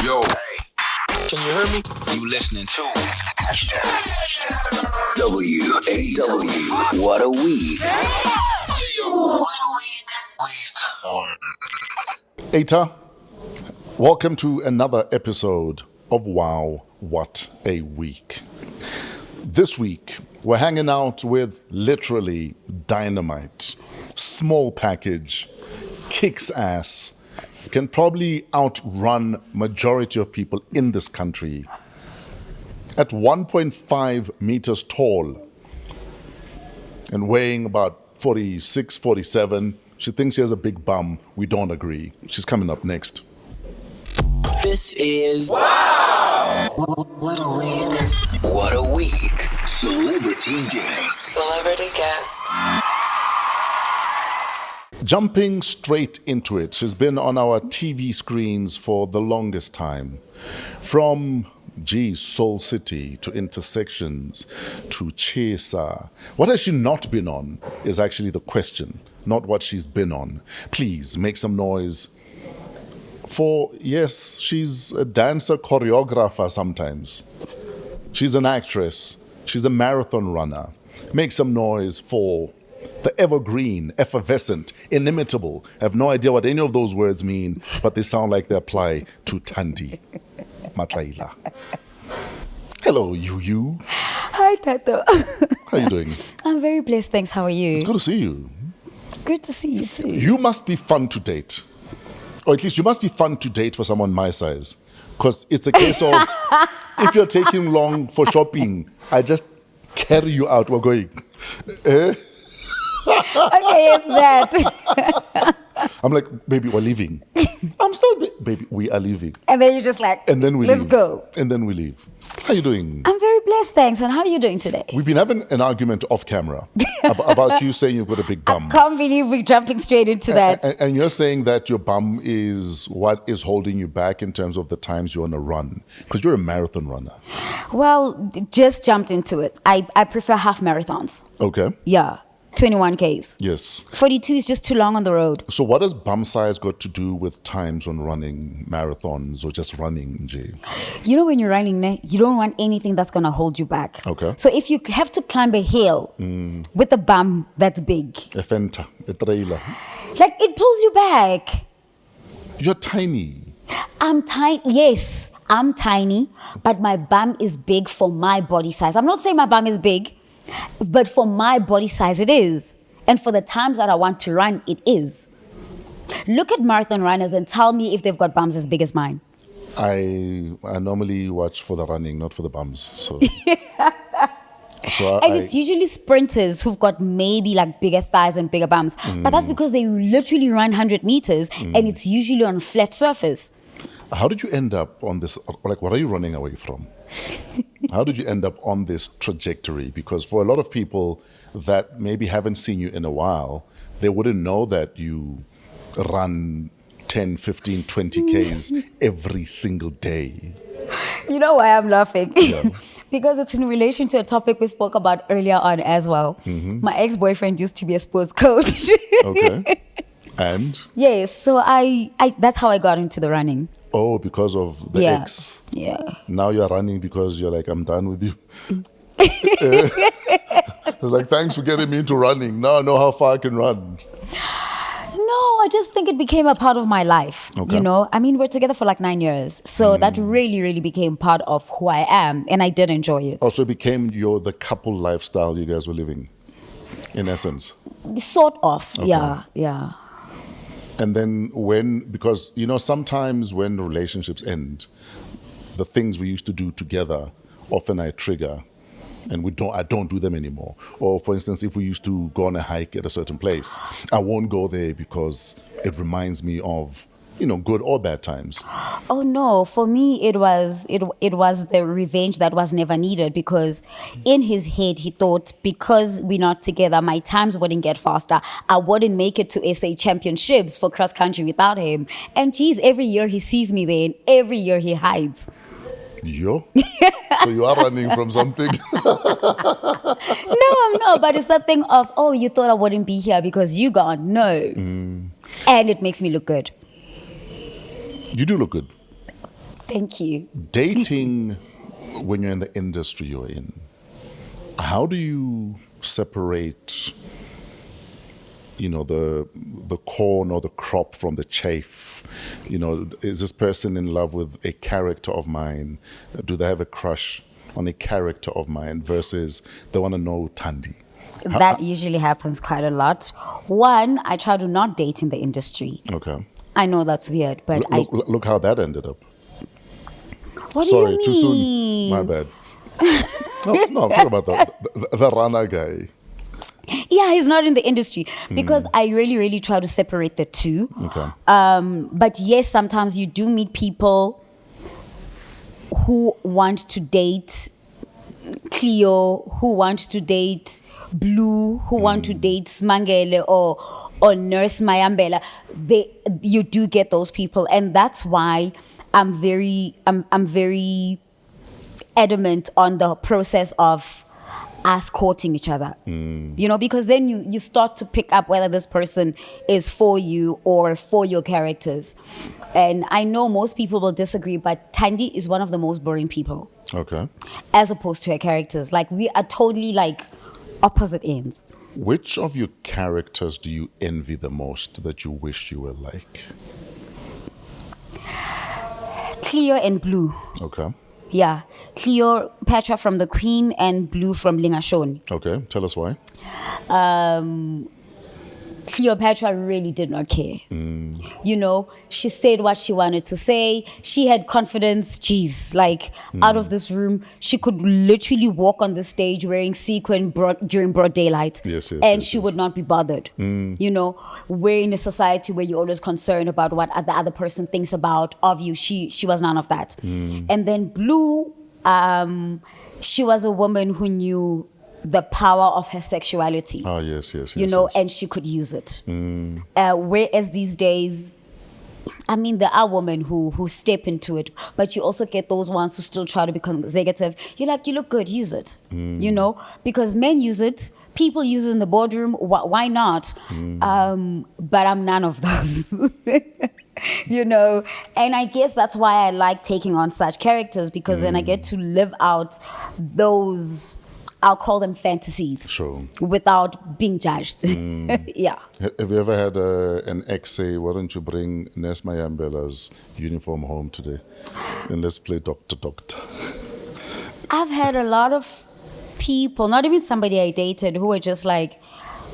Yo, can you hear me? You listening to WAW. What a week. Eta, welcome to another episode of WOW, What a Week. This week, we're hanging out with literally dynamite, small package, kicks ass, can probably outrun majority of people in this country. At 1.5 meters tall and weighing about 46, 47, she thinks she has a big bum. We don't agree. She's coming up next. This is WOW! What a week. What a week. Celebrity guest. Celebrity guest. Jumping straight into it, she's been on our TV screens for the longest time. From, Soul City to Intersections to Chesa. What has she not been on is actually the question, not what she's been on. Please make some noise for, yes, she's a dancer, choreographer sometimes. She's an actress. She's a marathon runner. Make some noise for the evergreen, effervescent, inimitable. I have no idea what any of those words mean, but they sound like they apply to Thandy Matlaila. Hello, you. Hi, Tato. How are you doing? I'm very blessed, thanks. How are you? It's good to see you. Good to see you too. You must be fun to date. Or at least you must be fun to date for someone my size. Because it's a case of, if you're taking long for shopping, I just carry you out. We're going. Okay, it's that. I'm like, baby, we're leaving. I'm still, baby, we are leaving. And then you're just like, And then we let's leave. go. And then we leave. How you doing? I'm very blessed, thanks. And how are you doing today? We've been having an argument off camera about you saying you've got a big bum. Can't believe we're jumping straight into that. And you're saying that your bum is what is holding you back in terms of the times you're on a run. Because you're a marathon runner. Well, just jumped into it. I prefer half marathons. Okay. Yeah, 21 Ks. Yes. 42 is just too long on the road. So what has bum size got to do with times when running marathons or just running, Jay? You know, when you're running, you don't want anything that's going to hold you back. Okay. So if you have to climb a hill with a bum that's big, A fenta, a trailer. like it pulls you back. You're tiny. I'm tiny. Yes, I'm tiny, but my bum is big for my body size. I'm not saying my bum is big, but for my body size, it is. And for the times that I want to run, it is. Look at marathon runners and tell me if they've got bums as big as mine. I normally watch for the running, not for the bums. So, And it's usually sprinters who've got maybe like bigger thighs and bigger bums. But that's because they literally run 100 meters and it's usually on a flat surface. How did you end up on this? Like, what are you running away from? How did you end up on this trajectory? Because for a lot of people that maybe haven't seen you in a while, they wouldn't know that you run 10, 15, 20 Ks every single day. You know why I'm laughing? Yeah. Because it's in relation to a topic we spoke about earlier on as well. My ex-boyfriend used to be a sports coach. Okay. And? Yes, so I that's how I got into the running. Oh, because of the ex. Yeah. Now you're running because you're like, I'm done with you. It's like, thanks for getting me into running. Now I know how far I can run. No, I just think it became a part of my life. Okay. You know, I mean, we're together for like 9 years. So that really, really became part of who I am. And I did enjoy it. Also, it became the couple lifestyle you guys were living, in essence. Sort of. Okay. Yeah. And then because, sometimes when relationships end, the things we used to do together, often I trigger and I don't do them anymore. Or for instance, if we used to go on a hike at a certain place, I won't go there because it reminds me of, good or bad times. Oh no, for me it was the revenge that was never needed, because in his head he thought because we're not together, my times wouldn't get faster. I wouldn't make it to SA championships for cross country without him. And geez, every year he sees me there and every year he hides. Yo? So you are running from something? No, I'm not, but it's that thing of, oh, you thought I wouldn't be here because you gone. No. And it makes me look good. You do look good. Thank you. Dating, when you're in the industry you're in, how do you separate, the corn or the crop from the chaff? Is this person in love with a character of mine? Do they have a crush on a character of mine versus they want to know Thandi? That usually happens quite a lot. One, I try to not date in the industry. Okay. I know that's weird, but Look how that ended up. What Sorry, do you too mean? soon. My bad. No, talk about the runner guy. Yeah, he's not in the industry because I really, really try to separate the two. Okay. But yes, sometimes you do meet people who want to date Cleo, who want to date Blue, who want to date Smangele or Nurse Mayambela. You do get those people, and that's why I'm very adamant on the process of us courting each other. Because then you start to pick up whether this person is for you or for your characters. And I know most people will disagree, but Thandi is one of the most boring people. Okay. As opposed to her characters. Like, we are totally like opposite ends. Which of your characters do you envy the most that you wish you were like? Cleo and Blue. Okay. Yeah. Cleopatra from The Queen and Blue from Lingashoni. Okay. Tell us why. Cleopatra really did not care. She said what she wanted to say. She had confidence. Jeez, out of this room, she could literally walk on the stage wearing sequin during broad daylight. Yes, and she would not be bothered. We're in a society where you're always concerned about what the other person thinks of you. She was none of that. And then Blue, she was a woman who knew the power of her sexuality. Oh, yes. And she could use it. Whereas these days, there are women who step into it, but you also get those ones who still try to be consecutive. You're like, you look good, use it. Because men use it, people use it in the boardroom, why not? But I'm none of those. And I guess that's why I like taking on such characters, because then I get to live out those, I'll call them fantasies. Sure. Without being judged. Yeah. Have you ever had an ex say, why don't you bring Nurse Mayambela's uniform home today and let's play Doctor? I've had a lot of people, not even somebody I dated, who were just like,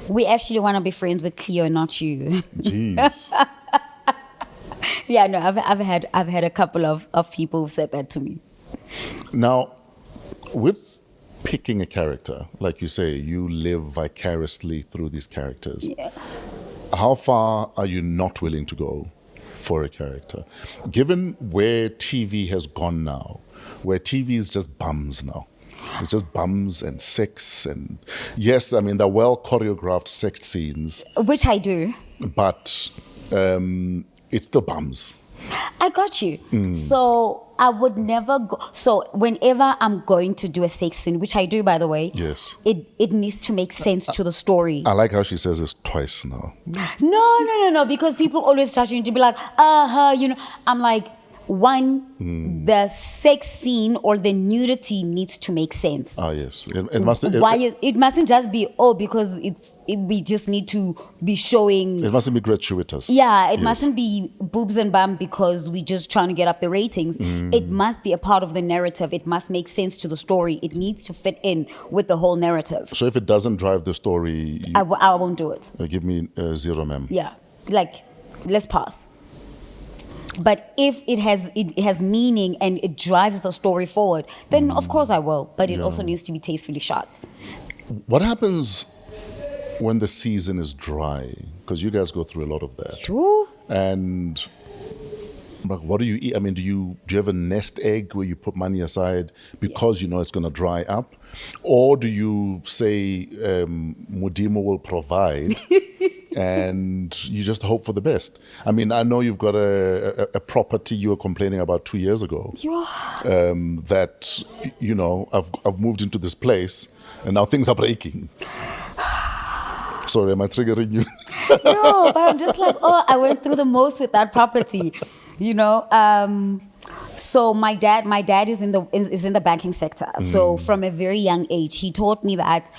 we actually want to be friends with Cleo, not you. Jeez. Yeah, no, I've had a couple of people who said that to me. Now, with picking a character, like you say, you live vicariously through these characters. Yeah. How far are you not willing to go for a character? Given where TV has gone now, where TV is just bums now. It's just bums and sex and, yes, they're well choreographed sex scenes. Which I do. But it's the bums. I got you. So I would never go. So whenever I'm going to do a sex scene, which I do, by the way, yes, it needs to make sense to the story. I like how she says this twice now. No, because people always start to be like, I'm like, one, the sex scene or the nudity needs to make sense. Ah, yes. It mustn't just be, because we just need to be showing. It mustn't be gratuitous. Yeah, it mustn't be boobs and bum because we're just trying to get up the ratings. It must be a part of the narrative. It must make sense to the story. It needs to fit in with the whole narrative. So if it doesn't drive the story, I won't do it. Give me 0, ma'am. Yeah, let's pass. But if it has meaning and it drives the story forward, then of course I will. But it also needs to be tastefully shot. What happens when the season is dry? Because you guys go through a lot of that. True. And what do you eat? Do you have a nest egg where you put money aside because you know it's going to dry up? Or do you say Mudimo will provide and you just hope for the best? I know you've got a property you were complaining about 2 years ago. That, I've moved into this place and now things are breaking. Sorry, am I triggering you? No, but I'm just like, I went through the most with that property. So my dad is in the banking sector. So from a very young age, he taught me that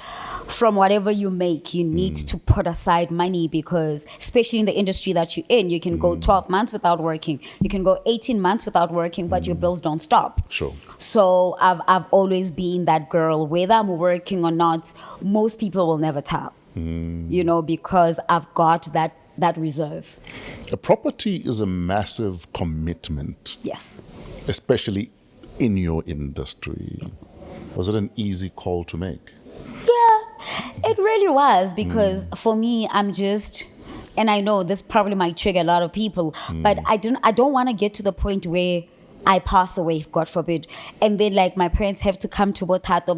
from whatever you make, you need to put aside money, because especially in the industry that you're in, you can go 12 months without working, you can go 18 months without working, but your bills don't stop. Sure. So I've always been that girl, whether I'm working or not, most people will never tell, because I've got that reserve. A property is a massive commitment. Yes. Especially in your industry. Was it an easy call to make? Yeah, it really was, because for me, I'm just, and I know this probably might trigger a lot of people, but I don't want to get to the point where I pass away, God forbid, and then like my parents have to come to Botato,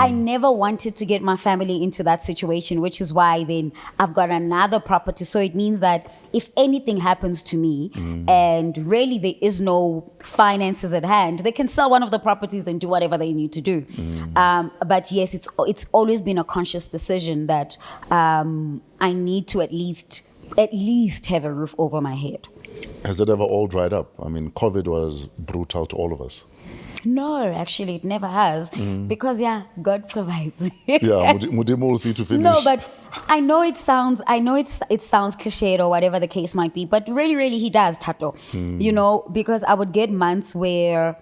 I never wanted to get my family into that situation, which is why then I've got another property. So it means that if anything happens to me and really there is no finances at hand, they can sell one of the properties and do whatever they need to do. But yes, it's always been a conscious decision that I need to at least have a roof over my head. Has it ever all dried up? I mean, COVID was brutal to all of us. No, actually, it never has, because God provides. Mudimo see to finish. No, but I know it sounds cliched or whatever the case might be, but really, really, He does, Tato. Because I would get months where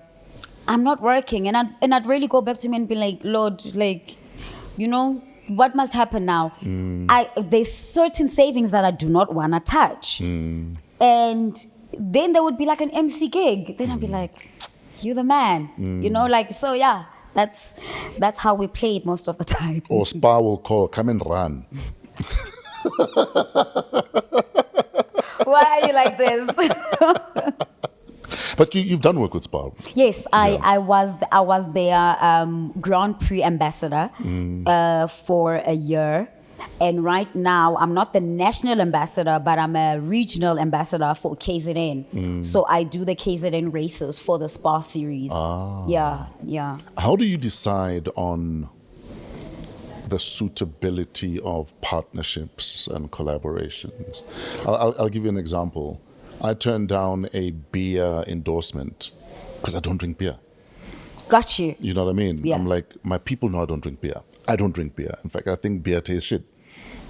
I'm not working, and I'd really go back to me and be like, Lord, what must happen now? There's certain savings that I do not want to touch. And then there would be like an MC gig. Then I'd be like, you're the man. That's how we play it most of the time. Or Spa will call, come and run. Why are you like this? But you've done work with Spa. Yes, I was their Grand Prix ambassador for a year. And right now, I'm not the national ambassador, but I'm a regional ambassador for KZN. So I do the KZN races for the Spa series. Yeah. How do you decide on the suitability of partnerships and collaborations? I'll give you an example. I turned down a beer endorsement because I don't drink beer. Got you. You know what I mean? Yeah. I'm like, my people know I don't drink beer. I don't drink beer. In fact, I think beer tastes shit.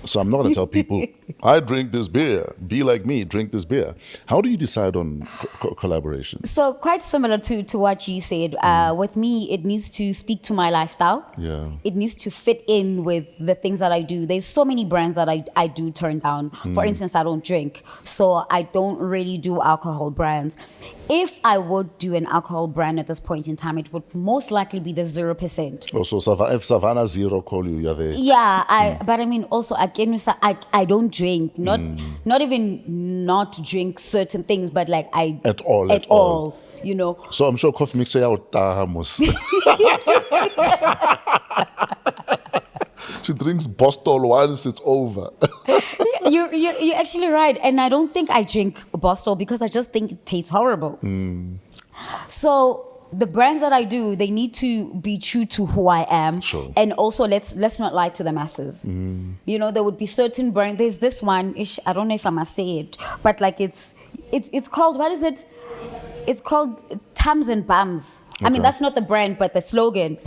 So I'm not going to tell people, I drink this beer. Be like me, drink this beer. How do you decide on collaborations? So quite similar to what you said. With me, it needs to speak to my lifestyle. Yeah. It needs to fit in with the things that I do. There's so many brands that I do turn down. For instance, I don't drink. So I don't really do alcohol brands. If I would do an alcohol brand at this point in time, it would most likely be the 0%. Oh, so if Savannah Zero call you, you're there. Yeah, but I mean, also, again, I don't drink. Not even not drink certain things, but like I... At all. At all. So I'm sure coffee mixture out Tahamus. She drinks Bostol once it's over. You're actually right. And I don't think I drink Bostol because I just think it tastes horrible. So the brands that I do, they need to be true to who I am. Sure. And also, let's not lie to the masses. There would be certain brands. There's this one, I don't know if I must say it, but like it's called, what is it? It's called Tums and Bums. Okay. I mean, that's not the brand, but the slogan,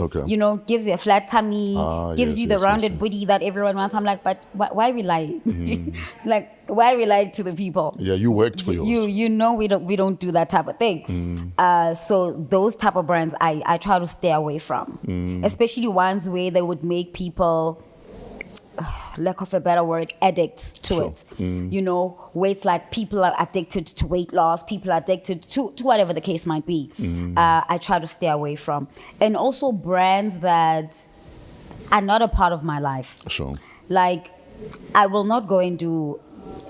gives you a flat tummy, gives you the rounded booty that everyone wants. I'm like, but why we lie? Why we lie to the people? Yeah, you worked for yours. We don't do that type of thing. So those type of brands, I try to stay away from, especially ones where they would make people, lack of a better word, addicts to it. Where it's like people are addicted to weight loss, people are addicted to whatever the case might be. I try to stay away from. And also brands that are not a part of my life. Sure. Like, I will not go and do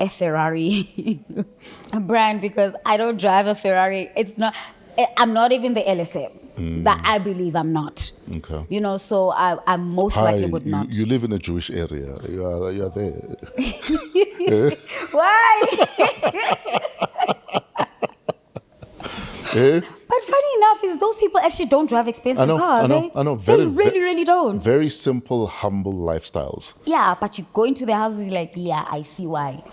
a Ferrari a brand because I don't drive a Ferrari. I'm not even the LSM. That I believe I'm not. Okay. So I most likely would not. You live in a Jewish area. You are there. Why? But funny enough is those people actually don't drive expensive cars. I know. They really, really don't. Very simple, humble lifestyles. Yeah, but you go into their houses like, I see why.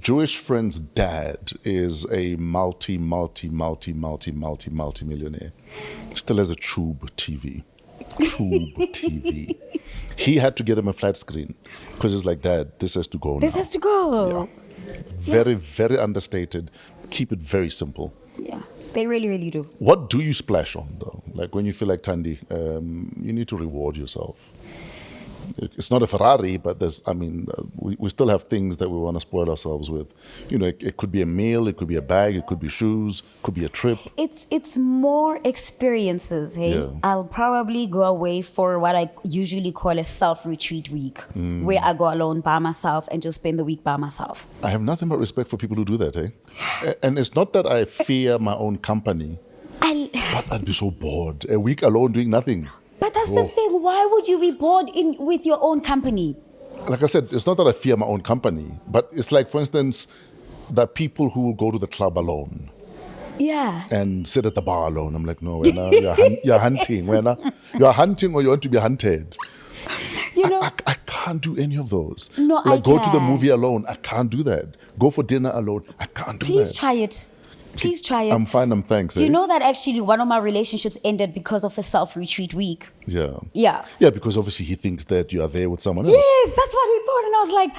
Jewish friend's dad is a multi-millionaire. Still has a tube TV. He had to get him a flat screen because he's like, Dad, this has to go This now. has to go. Yeah. Very, very understated. Keep it very simple. Yeah, they really, really do. What do you splash on, though? Like when you feel like, Thandy, you need to reward yourself. It's not a Ferrari, but we still have things that we want to spoil ourselves with. You know, it could be a meal, it could be a bag, it could be shoes, it could be a trip. It's more experiences, hey? Yeah. I'll probably go away for what I usually call a self-retreat week, where I go alone by myself and just spend the week by myself. I have nothing but respect for people who do that, eh? And it's not that I fear my own company, but I'd be so bored. A week alone doing nothing. But that's the thing. Why would you be bored with your own company? Like I said, it's not that I fear my own company, but it's like, for instance, the people who go to the club alone Yeah. and sit at the bar alone. I'm like, no, you're hunting. You're hunting or you want to be hunted. You know, I can't do any of those. No, like I go to the can. movie alone. I can't do that. Go for dinner alone. I can't do please that. try it. Please try it. I'm fine. Thanks. Do you know that actually one of my relationships ended because of a self-retreat week? Yeah. Yeah. Yeah, because obviously he thinks that you are there with someone else. Yes, that's what he thought. And I was like,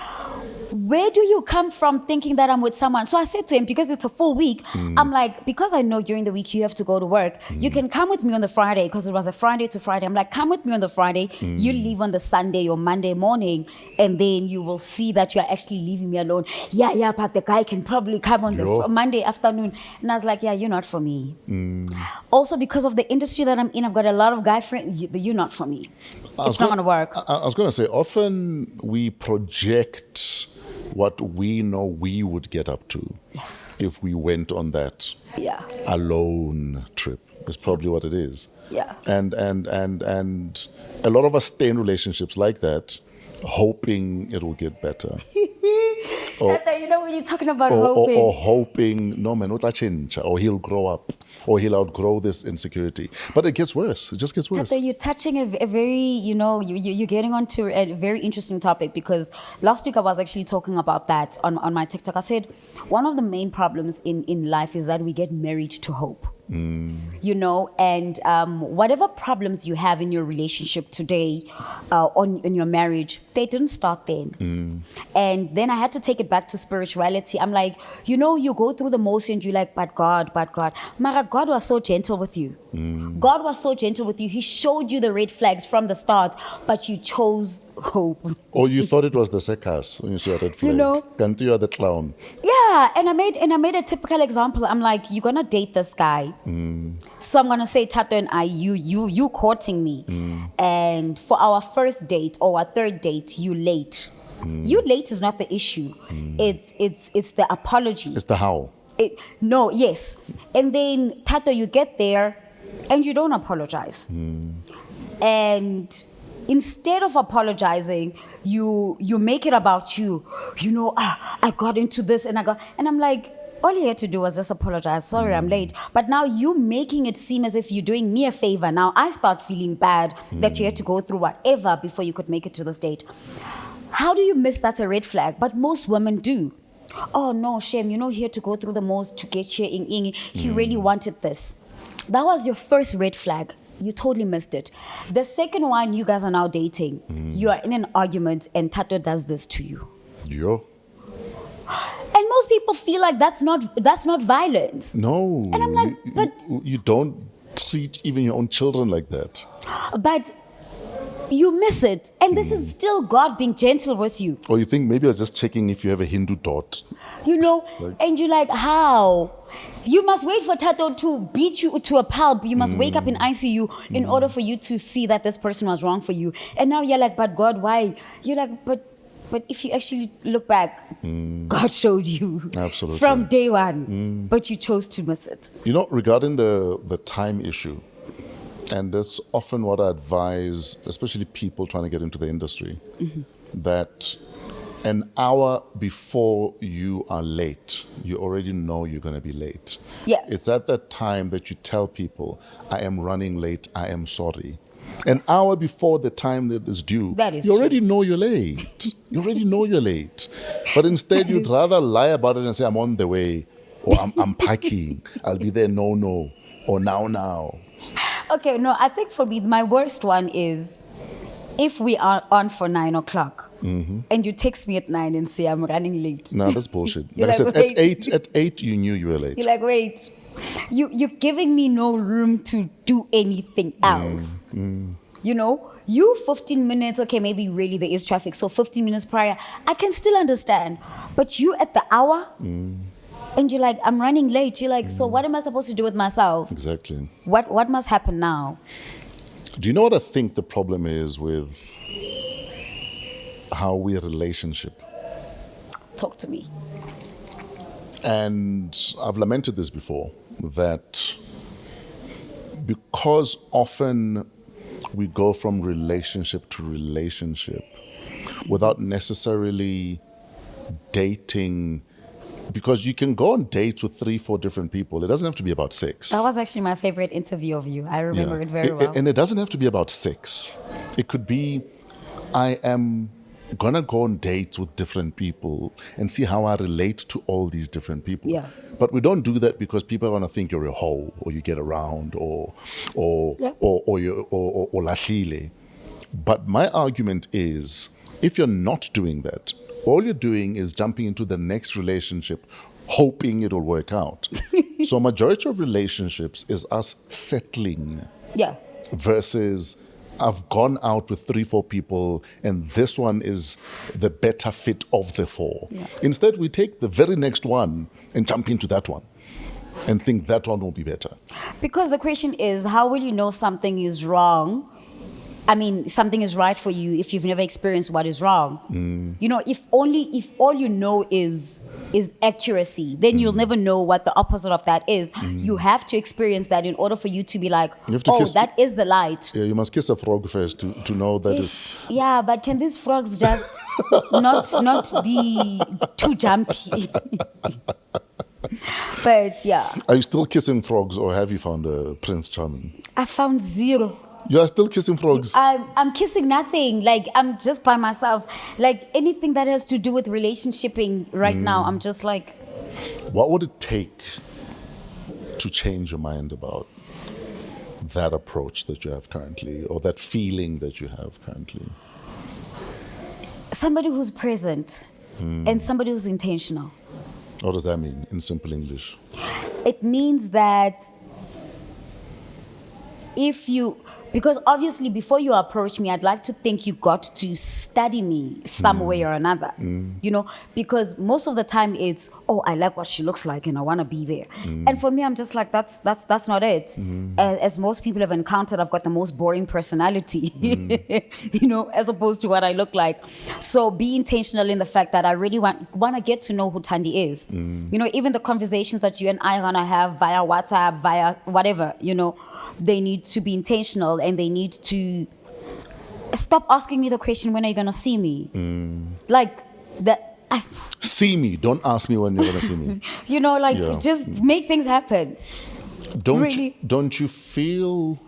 where do you come from thinking that I'm with someone? So I said to him, because it's a full week, I'm like, because I know during the week you have to go to work, you can come with me on the Friday, because it was a Friday to Friday. I'm like, come with me on the Friday. You leave on the Sunday or Monday morning, and then you will see that you're actually leaving me alone. Yeah, but the guy can probably come on the Monday afternoon. And I was like, yeah, you're not for me. Also, because of the industry that I'm in, I've got a lot of guy friends. You're not for me. It's not going to work. I was going to say, often we project what we know we would get up to. Yes. If we went on that Yeah. alone trip. Is probably what it is. Yeah. And a lot of us stay in relationships like that, hoping it will get better. You know, when you're talking about hoping. Or hoping, no man, utla change, or he'll grow up, or he'll outgrow this insecurity. But it gets worse. It just gets worse. Tata, you're touching a very, you're getting onto a very interesting topic, because last week I was actually talking about that on my TikTok. I said, one of the main problems in life is that we get married to hope. You know, and whatever problems you have in your relationship today, in your marriage, they didn't start then. And then I had to take it back to spirituality. I'm like, you know, you go through the motions, you're like, but God. Mara, God was so gentle with you. God was so gentle with you. He showed you the red flags from the start, but you chose hope. Or you thought it was the circus when you saw a red flag. You know? Can't you are the clown? Yeah, and I made a typical example. I'm like, you're gonna date this guy, so I'm gonna say, Tato and I, you courting me, and for our first date or our third date, you late. You late is not the issue. It's the apology. It's the how. Yes, and then Tato, you get there, and you don't apologize, and instead of apologizing, you make it about you. You know, I got into this and I'm like, all you had to do was just apologize. Sorry, I'm late. But now you making it seem as if you're doing me a favor. Now I start feeling bad that you had to go through whatever before you could make it to this date. How do you miss that's a red flag? But most women do. Oh no, shame. You know, he had to go through the most to get here. He really wanted this. That was your first red flag. You totally missed it. The second one, you guys are now dating. You are in an argument and Tato does this to you. Yo. And most people feel like that's not violence. No. And I'm like, but you don't treat even your own children like that. But you miss it. And this is still God being gentle with you. Or you think maybe I was just checking if you have a Hindu dot. You know, and you're like, how? You must wait for Tato to beat you to a pulp. You must wake up in ICU in order for you to see that this person was wrong for you. And now you're like, but God, why? You're like, but if you actually look back, God showed you. Absolutely. From day one. But you chose to miss it. You know, regarding the time issue, and that's often what I advise, especially people trying to get into the industry, that an hour before you are late, you already know you're going to be late. Yeah. It's at that time that you tell people, I am running late, I am sorry. An hour before the time that is due, That is you already true. know you're late. You already know you're late. But instead, you'd rather lie about it and say, I'm on the way, or I'm packing, I'll be there, no, or now. Okay, no, I think for me, my worst one is if we are on for 9 o'clock and you text me at 9 and say I'm running late. No, that's bullshit. You're Like I like, said, wait. at 8, you knew you were late. You're like, wait, you're giving me no room to do anything else. You know, you 15 minutes, okay, maybe really there is traffic, so 15 minutes prior, I can still understand. But you at the hour, and you're like, I'm running late. You're like, so what am I supposed to do with myself? Exactly. What must happen now? Do you know what I think the problem is with how we relationship? Talk to me. And I've lamented this before, that because often we go from relationship to relationship without necessarily dating, because you can go on dates with 3-4 different people. It doesn't have to be about sex. That was actually my favorite interview of you. I remember Yeah. it very well. And it doesn't have to be about sex. It could be, I am gonna go on dates with different people and see how I relate to all these different people. Yeah. But we don't do that because people are gonna think you're a hoe, or you get around, or Yeah. lahlile. But my argument is, if you're not doing that, all you're doing is jumping into the next relationship, hoping it'll work out. So majority of relationships is us settling Yeah. versus I've gone out with 3-4 people and this one is the better fit of the 4. Yeah. Instead, we take the very next one and jump into that one and think that one will be better. Because the question is, how will you know something is wrong? I mean, something is right for you if you've never experienced what is wrong. You know, if all you know is accuracy, then you'll never know what the opposite of that is. You have to experience that in order for you to be like, You have to oh, kiss- that is the light. Yeah, you must kiss a frog first to know that it's... Yeah, but can these frogs just not be too jumpy? But yeah, Are you still kissing frogs, or have you found a Prince Charming? I found zero. You are still kissing frogs? I'm kissing nothing. Like, I'm just by myself. Like, anything that has to do with relationshiping right now, I'm just like, What would it take to change your mind about that approach that you have currently, or that feeling that you have currently? somebody who's present and somebody who's intentional. What does that mean in simple English? It means that because obviously before you approach me, I'd like to think you got to study me some way or another, you know, because most of the time it's, oh, I like what she looks like and I want to be there. And for me, I'm just like, that's not it. As most people have encountered, I've got the most boring personality, you know, as opposed to what I look like. So be intentional in the fact that I really want to get to know who Thandi is. You know, even the conversations that you and I are going to have via WhatsApp, via whatever, you know, they need to be intentional, and they need to stop asking me the question, when are you going to see me? Like that. See me. Don't ask me when you're going to see me. You know, like, Yeah. just make things happen. Really? Don't you feel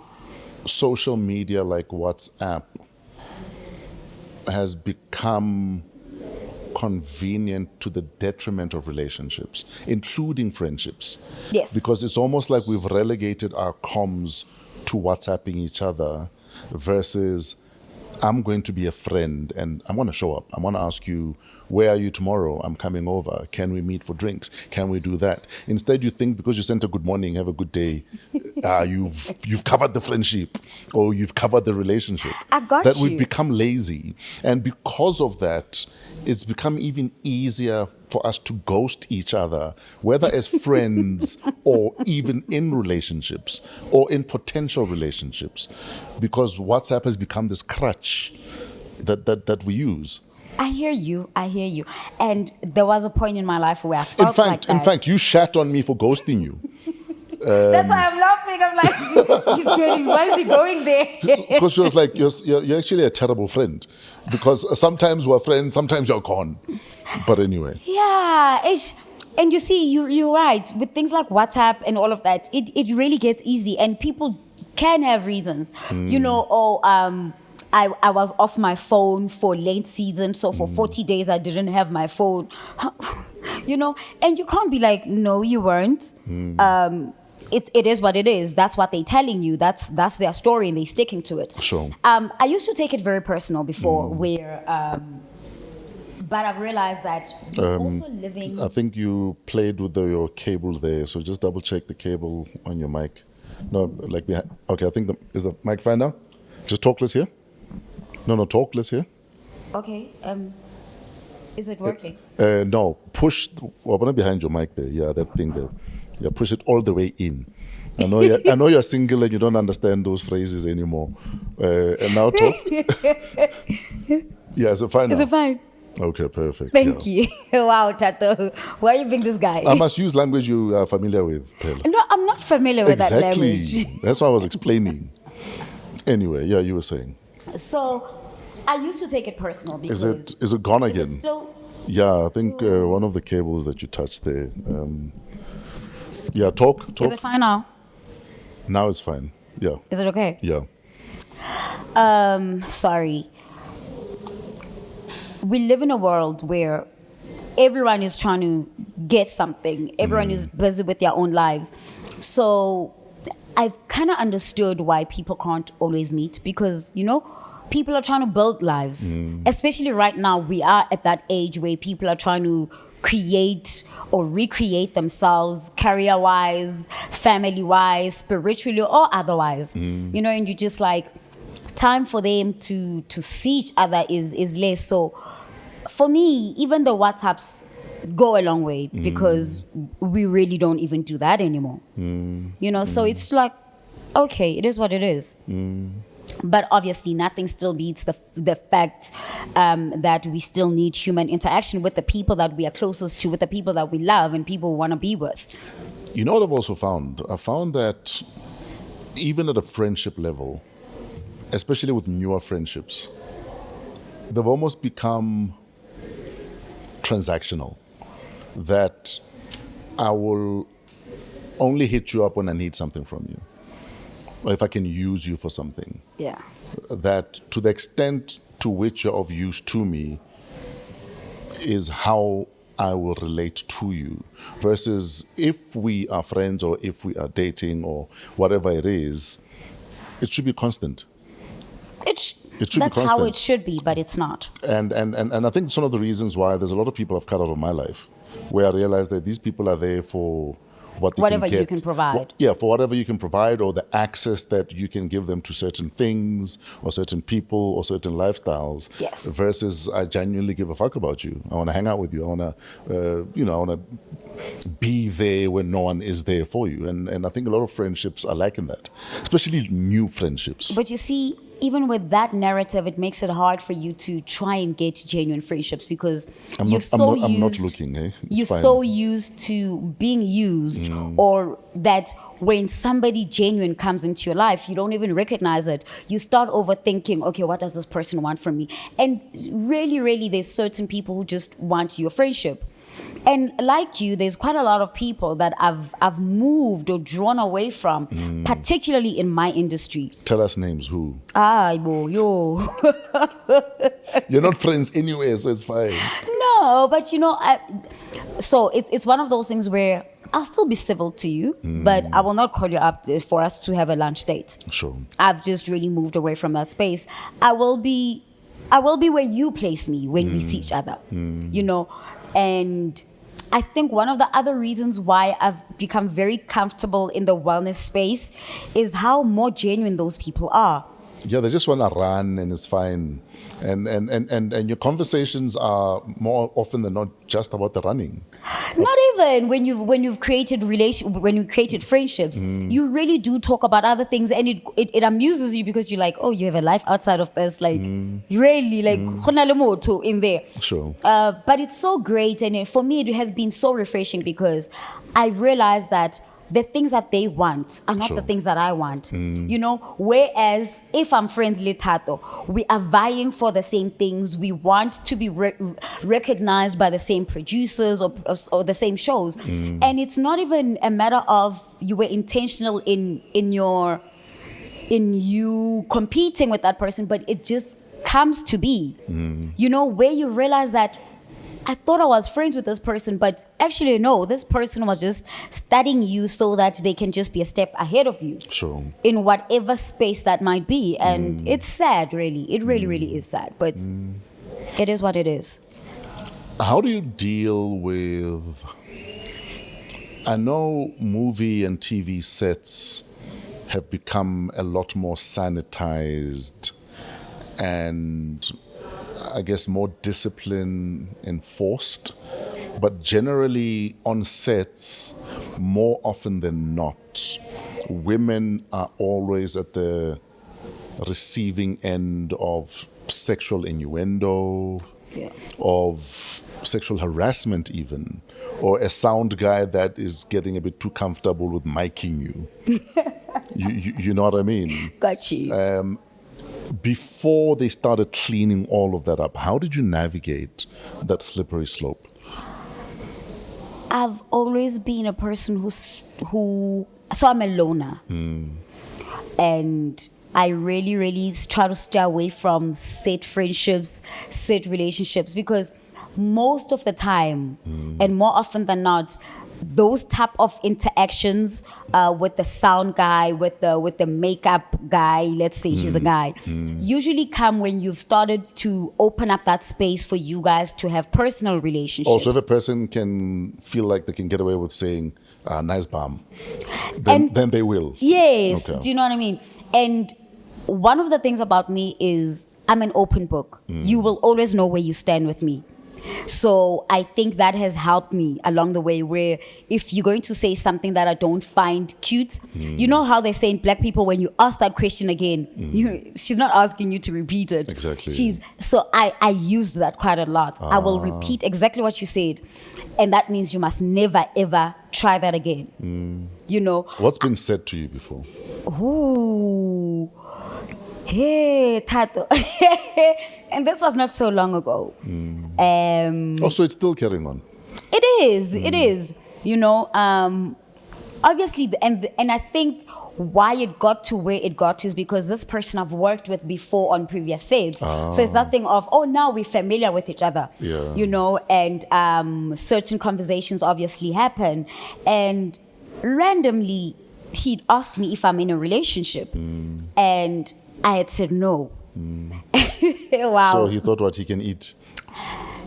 social media like WhatsApp has become convenient to the detriment of relationships, including friendships? Yes. Because it's almost like we've relegated our comms to WhatsApping each other versus I'm going to be a friend and I want to show up. I want to ask you, where are you tomorrow? I'm coming over. Can we meet for drinks? Can we do that? Instead, you think because you sent a good morning, have a good day, you've covered the friendship or you've covered the relationship. I got that you. we've become lazy. And because of that, it's become even easier for us to ghost each other, whether as friends or even in relationships or in potential relationships, because WhatsApp has become this crutch that we use. I hear you. And there was a point in my life where I felt like that. In fact, you shat on me for ghosting you. That's why I'm laughing. I'm like, why is he going there? Because she was like, you're actually a terrible friend. Because sometimes we're friends, sometimes you're gone. But anyway. Yeah, and you see, you're right. With things like WhatsApp and all of that, it really gets easy, and people can have reasons. You know, I was off my phone for late season, so for 40 days I didn't have my phone. You know, and you can't be like, no, you weren't. It is what it is. That's what they're telling you. That's their story, and they're sticking to it. Sure. I used to take it very personal before, where, but I've realized that we're also living. I think you played with your cable there, so just double check the cable on your mic. No, like behind. Okay, I think is the mic fine now? Just talk, let's hear. No, talk, let's hear. Okay. Is it working? No, push. Well, behind your mic there. Yeah, that thing there. Yeah, push it all the way in. I know you're single and you don't understand those phrases anymore. And now talk. Yeah, is it fine now? Is it fine? Okay, perfect. Thank you. Wow, Tato. Why are you being this guy? I must use language you are familiar with, Pel. No, I'm not familiar with that language. That's what I was explaining. Anyway, yeah, you were saying. So, I used to take it personal because... Is it gone Is again? it still... Yeah, I think one of the cables that you touched there. Yeah, talk. Is it fine now? Now it's fine. Yeah. Is it okay? Yeah. Sorry. We live in a world where everyone is trying to get something. Everyone is busy with their own lives. So I've kind of understood why people can't always meet, because, you know, people are trying to build lives. Especially right now, we are at that age where people are trying to create or recreate themselves career-wise, family-wise, spiritually, or otherwise. You know, and you just like, time for them to see each other is less. So for me, even the WhatsApps go a long way, because we really don't even do that anymore. You know, so it's like, okay, it is what it is. But obviously, nothing still beats the fact that we still need human interaction with the people that we are closest to, with the people that we love and people we want to be with. You know what I've also found? I found that even at a friendship level, especially with newer friendships, they've almost become transactional. That I will only hit you up when I need something from you, or if I can use you for something. Yeah. That to the extent to which you're of use to me is how I will relate to you. Versus if we are friends or if we are dating or whatever it is, it should be constant. It should be constant. That's how it should be, but it's not. And I think it's one of the reasons why there's a lot of people I've cut out of my life, where I realize that these people are there for whatever you can provide. For whatever you can provide, or the access that you can give them to certain things or certain people or certain lifestyles. Yes. Versus I genuinely give a fuck about you. I want to hang out with you. I want to, I want to be there when no one is there for you. And I think a lot of friendships are lacking that, especially new friendships. But you see, even with that narrative, it makes it hard for you to try and get genuine friendships, because I'm not looking. Eh? You're so used to being used, or that when somebody genuine comes into your life, you don't even recognize it. You start overthinking, okay, what does this person want from me? And really, there's certain people who just want your friendship. And like you, there's quite a lot of people that I've moved or drawn away from, particularly in my industry. Tell us names. Who? Yo. You're not friends anyway, so it's fine. No, but so it's one of those things where I'll still be civil to you, but I will not call you up for us to have a lunch date. Sure. I've just really moved away from that space. I will be where you place me when we see each other, you know. And I think one of the other reasons why I've become very comfortable in the wellness space is how more genuine those people are. Yeah, they just want to run and it's fine. And your conversations are more often than not just about the running. Not even when you've created friendships, you really do talk about other things, and it amuses you, because you're like, oh, you have a life outside of this, like really, like in there. Sure. But it's so great, and for me it has been so refreshing, because I realized that the things that they want are not the things that I want, you know? Whereas if I'm friends with Tato, we are vying for the same things. We want to be recognized by the same producers or the same shows. And it's not even a matter of you were intentional in your in you competing with that person, but it just comes to be, where you realize that I thought I was friends with this person, but actually no, this person was just studying you so that they can just be a step ahead of you. Sure. In whatever space that might be. And it's sad, really. It really, really is sad. But it is what it is. How do you deal with... I know movie and TV sets have become a lot more sanitized and I guess more discipline enforced, but generally on sets, more often than not, women are always at the receiving end of sexual innuendo, of sexual harassment even, or a sound guy that is getting a bit too comfortable with miking you. You know what I mean? Got you. Before they started cleaning all of that up, how did you navigate that slippery slope? I've always been a person so I'm a loner. And I really, really try to stay away from set friendships, set relationships, because most of the time, and more often than not, those type of interactions with the sound guy, with the makeup guy, let's say he's a guy, usually come when you've started to open up that space for you guys to have personal relationships. Also, if a person can feel like they can get away with saying, nice bum, then they will. Yes, Okay. do you know what I mean? And one of the things about me is I'm an open book. You will always know where you stand with me. So I think that has helped me along the way, where if you're going to say something that I don't find cute, you know how they say in black people, when you ask that question again, she's not asking you to repeat it. Exactly. So I use that quite a lot. I will repeat exactly what you said. And that means you must never, ever try that again. What's been said to you before? Ooh. Hey, Tato. And this was not so long ago. So it's still carrying on. It is. Obviously, and I think why it got to where it got to is because this person I've worked with before on previous sets. So it's that thing of, now we're familiar with each other. Yeah. And certain conversations obviously happen. And randomly, he'd asked me if I'm in a relationship. And I had said no. Wow. So he thought what he can eat?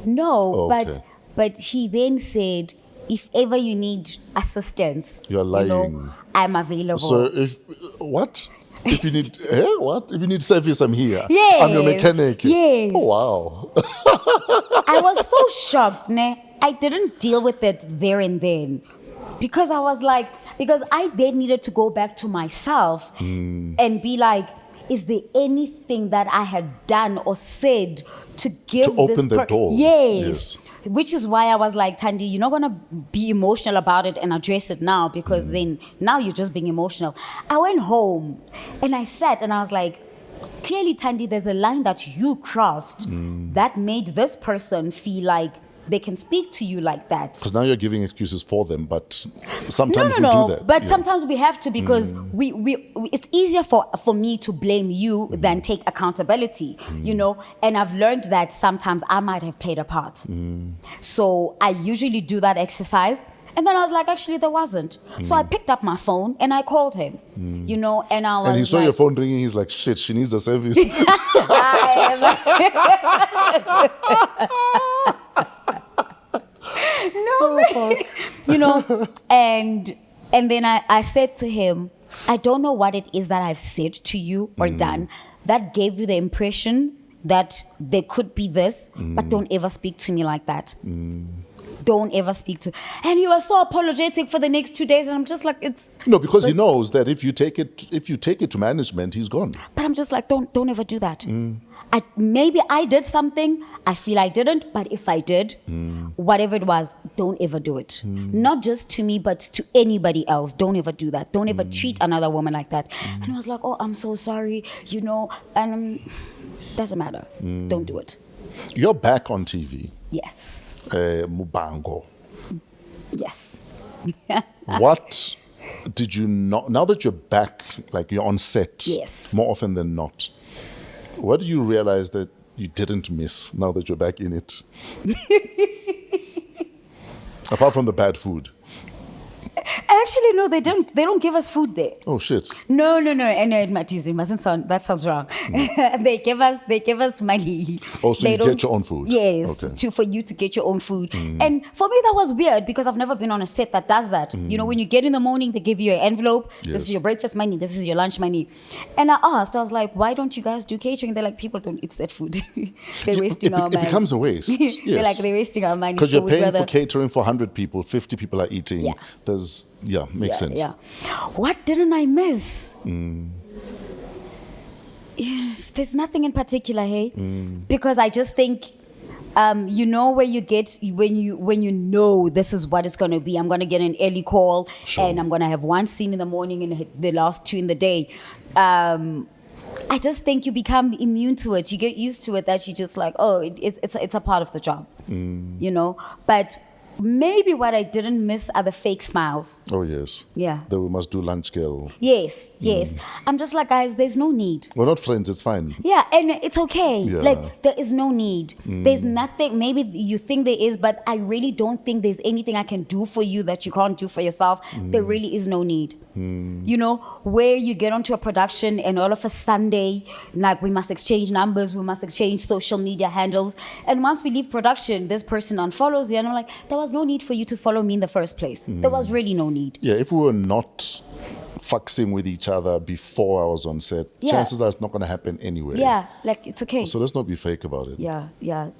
No, Okay. but he then said, if ever you need assistance, You're lying. I'm available. So if you need what? If you need service, I'm here. Yes. I'm your mechanic. Yes. Oh wow. I was so shocked, I didn't deal with it there and then. Because I then needed to go back to myself and be like, is there anything that I had done or said to give To open the door? Yes. Which is why I was like, Thandy, you're not going to be emotional about it and address it now, because then now you're just being emotional. I went home and I sat and I was like, clearly, Thandy, there's a line that you crossed that made this person feel like they can speak to you like that. Because now you're giving excuses for them, but sometimes we do that. But sometimes we have to, because we it's easier for me to blame you than take accountability, And I've learned that sometimes I might have played a part. So I usually do that exercise. And then I was like, actually, there wasn't. So I picked up my phone and I called him, and I was And he saw like, your phone ringing, he's like, shit, she needs a service. And then I said to him, I don't know what it is that I've said to you or done that gave you the impression that there could be this, but don't ever speak to me like that. Don't ever speak to. And he was so apologetic for the next 2 days, and I'm just like, it's No, because he knows that if you take it to management, he's gone. But I'm just like, don't ever do that. Maybe I did something. I feel I didn't, but if I did, whatever it was, don't ever do it. Not just to me, but to anybody else. Don't ever do that. Don't ever treat another woman like that. And I was like, I'm so sorry, and doesn't matter. Don't do it. You're back on TV. Yes. Mubango. Yes. What Did you not, now that you're back, like you're on set Yes. more often than not, what do you realize that you didn't miss now that you're back in it? Apart from the bad food. Actually, no, they don't give us food there. Oh shit. No. And no, it mustn't sound, that sounds wrong. They give us money. Oh, so They you don't- get your own food? Yes, Okay. for you to get your own food. And for me, that was weird because I've never been on a set that does that. You know, when you get in the morning, they give you an envelope. This Yes. is your breakfast money. This is your lunch money. And I was like, why don't you guys do catering? They're like, people don't eat that food. They're wasting our It money. becomes a waste. They're like, Yes. they're wasting our money. Because so you're we'd paying rather- for catering for 100 people, 50 people are eating. Yeah. Makes sense. Yeah. What didn't I miss? There's nothing in particular, hey? Because I just think, you know, where you get when you know this is what it's gonna be. I'm gonna get an early call, Sure. and I'm gonna have one scene in the morning and the last two in the day. I just think you become immune to it. You get used to it. That you just like, oh, it's a part of the job, you know. But maybe what I didn't miss are the fake smiles. Oh, yes. Yeah. That we must do lunch, girl. Yes. I'm just like, guys, there's no need. We're not friends, it's fine. Yeah, and it's okay. Yeah. Like, there is no need. There's nothing, maybe you think there is, but I really don't think there's anything I can do for you that you can't do for yourself. There really is no need. You know, where you get onto a production and all of a Sunday, like, we must exchange numbers, we must exchange social media handles. And once we leave production, this person unfollows you, and I'm like, there was no need for you to follow me in the first place. There was really no need. Yeah, if we were not fuxing with each other before I was on set, Yeah. chances are it's not going to happen anyway. Yeah, like, it's okay. So let's not be fake about it. Yeah.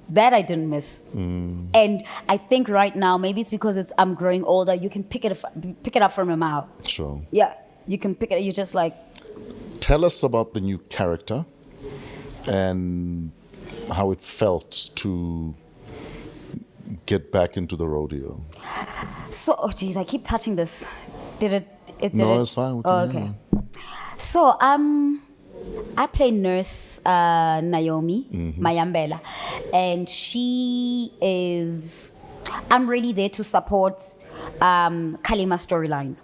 That I didn't miss. And I think right now, maybe it's because I'm growing older, you can pick it up from your mouth. Sure. Yeah, you can pick it up. You're just like, Tell us about the new character and how it felt to get back into the rodeo. so, oh geez, I keep touching this. Did No, it? it's fine. We can Oh, hear okay. you. So, I play Nurse Naomi Mayambela, and she is. I'm really there to support Kalima's storyline.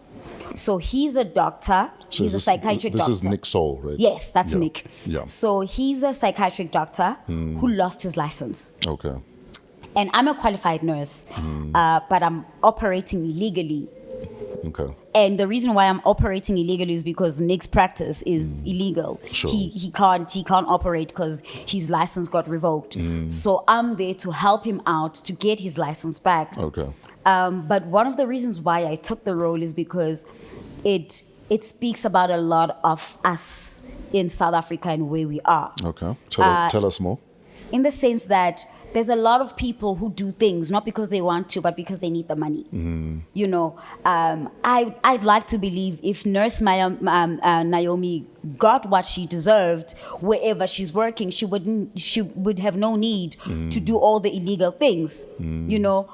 So he's a doctor. So He's a this- psychiatric doctor. This is Nick Soul, right? Yes, that's Yeah. Nick. Yeah. So he's a psychiatric doctor who lost his license. Okay. And I'm a qualified nurse, but I'm operating illegally. Okay. And the reason why I'm operating illegally is because Nick's practice is illegal. Sure. He can't operate because his license got revoked. So I'm there to help him out to get his license back. Okay. But one of the reasons why I took the role is because it speaks about a lot of us in South Africa and where we are. Okay. Tell us more. In the sense that there's a lot of people who do things not because they want to, but because they need the money. You know, I'd like to believe if Nurse Naomi got what she deserved wherever she's working, she would have no need to do all the illegal things. You know,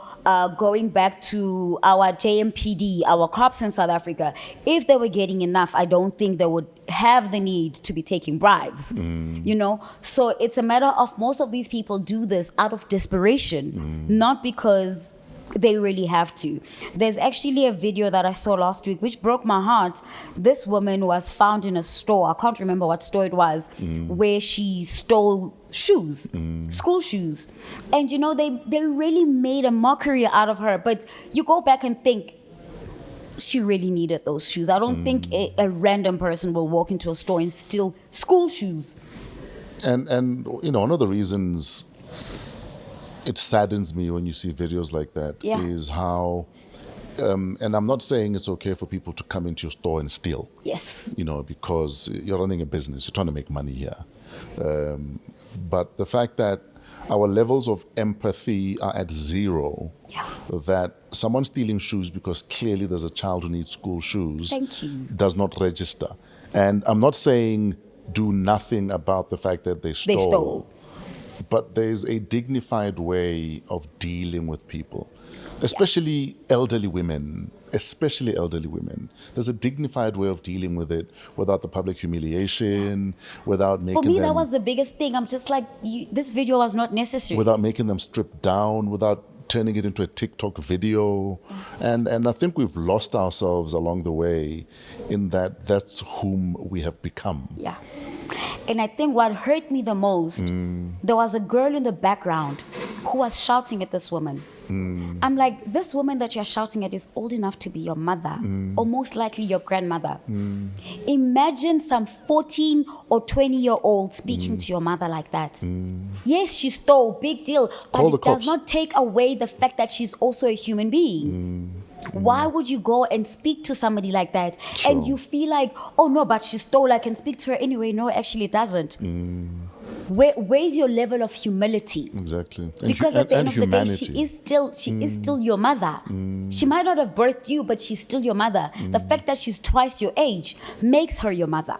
going back to our JMPD, our cops in South Africa, if they were getting enough, I don't think they would have the need to be taking bribes. You know, so it's a matter of most of these people do this out of desperation, not because they really have to. There's actually a video that I saw last week which broke my heart. This woman was found in a store, I can't remember what store it was, where she stole shoes, school shoes. And you know, they really made a mockery out of her. But you go back and think, she really needed those shoes. I don't think a random person will walk into a store and steal school shoes. And you know, one of the reasons it saddens me when you see videos like that is how, and I'm not saying it's okay for people to come into your store and steal. Yes. You know, because you're running a business, you're trying to make money here. But the fact that our levels of empathy are at zero, that someone stealing shoes because clearly there's a child who needs school shoes Thank you. does not register. And I'm not saying do nothing about the fact that they stole. But there's a dignified way of dealing with people, especially elderly women, There's a dignified way of dealing with it without the public humiliation, without making For me, them... that was the biggest thing. I'm just like, this video was not necessary. Without making them strip down, without turning it into a TikTok video. And I think we've lost ourselves along the way in that's whom we have become. Yeah. And I think what hurt me the most, there was a girl in the background who was shouting at this woman. I'm like, this woman that you're shouting at is old enough to be your mother, or most likely your grandmother. Imagine some 14 or 20-year-old speaking to your mother like that. Yes, she stole, big deal, but it does not take away the fact that she's also a human being. Why would you go and speak to somebody like that? Sure. And you feel like, oh no, but she stole, I can speak to her anyway. No, actually it doesn't. Where's your level of humility? Exactly. Because at the end of the day, she is still your mother. She might not have birthed you, but she's still your mother. The fact that she's twice your age makes her your mother.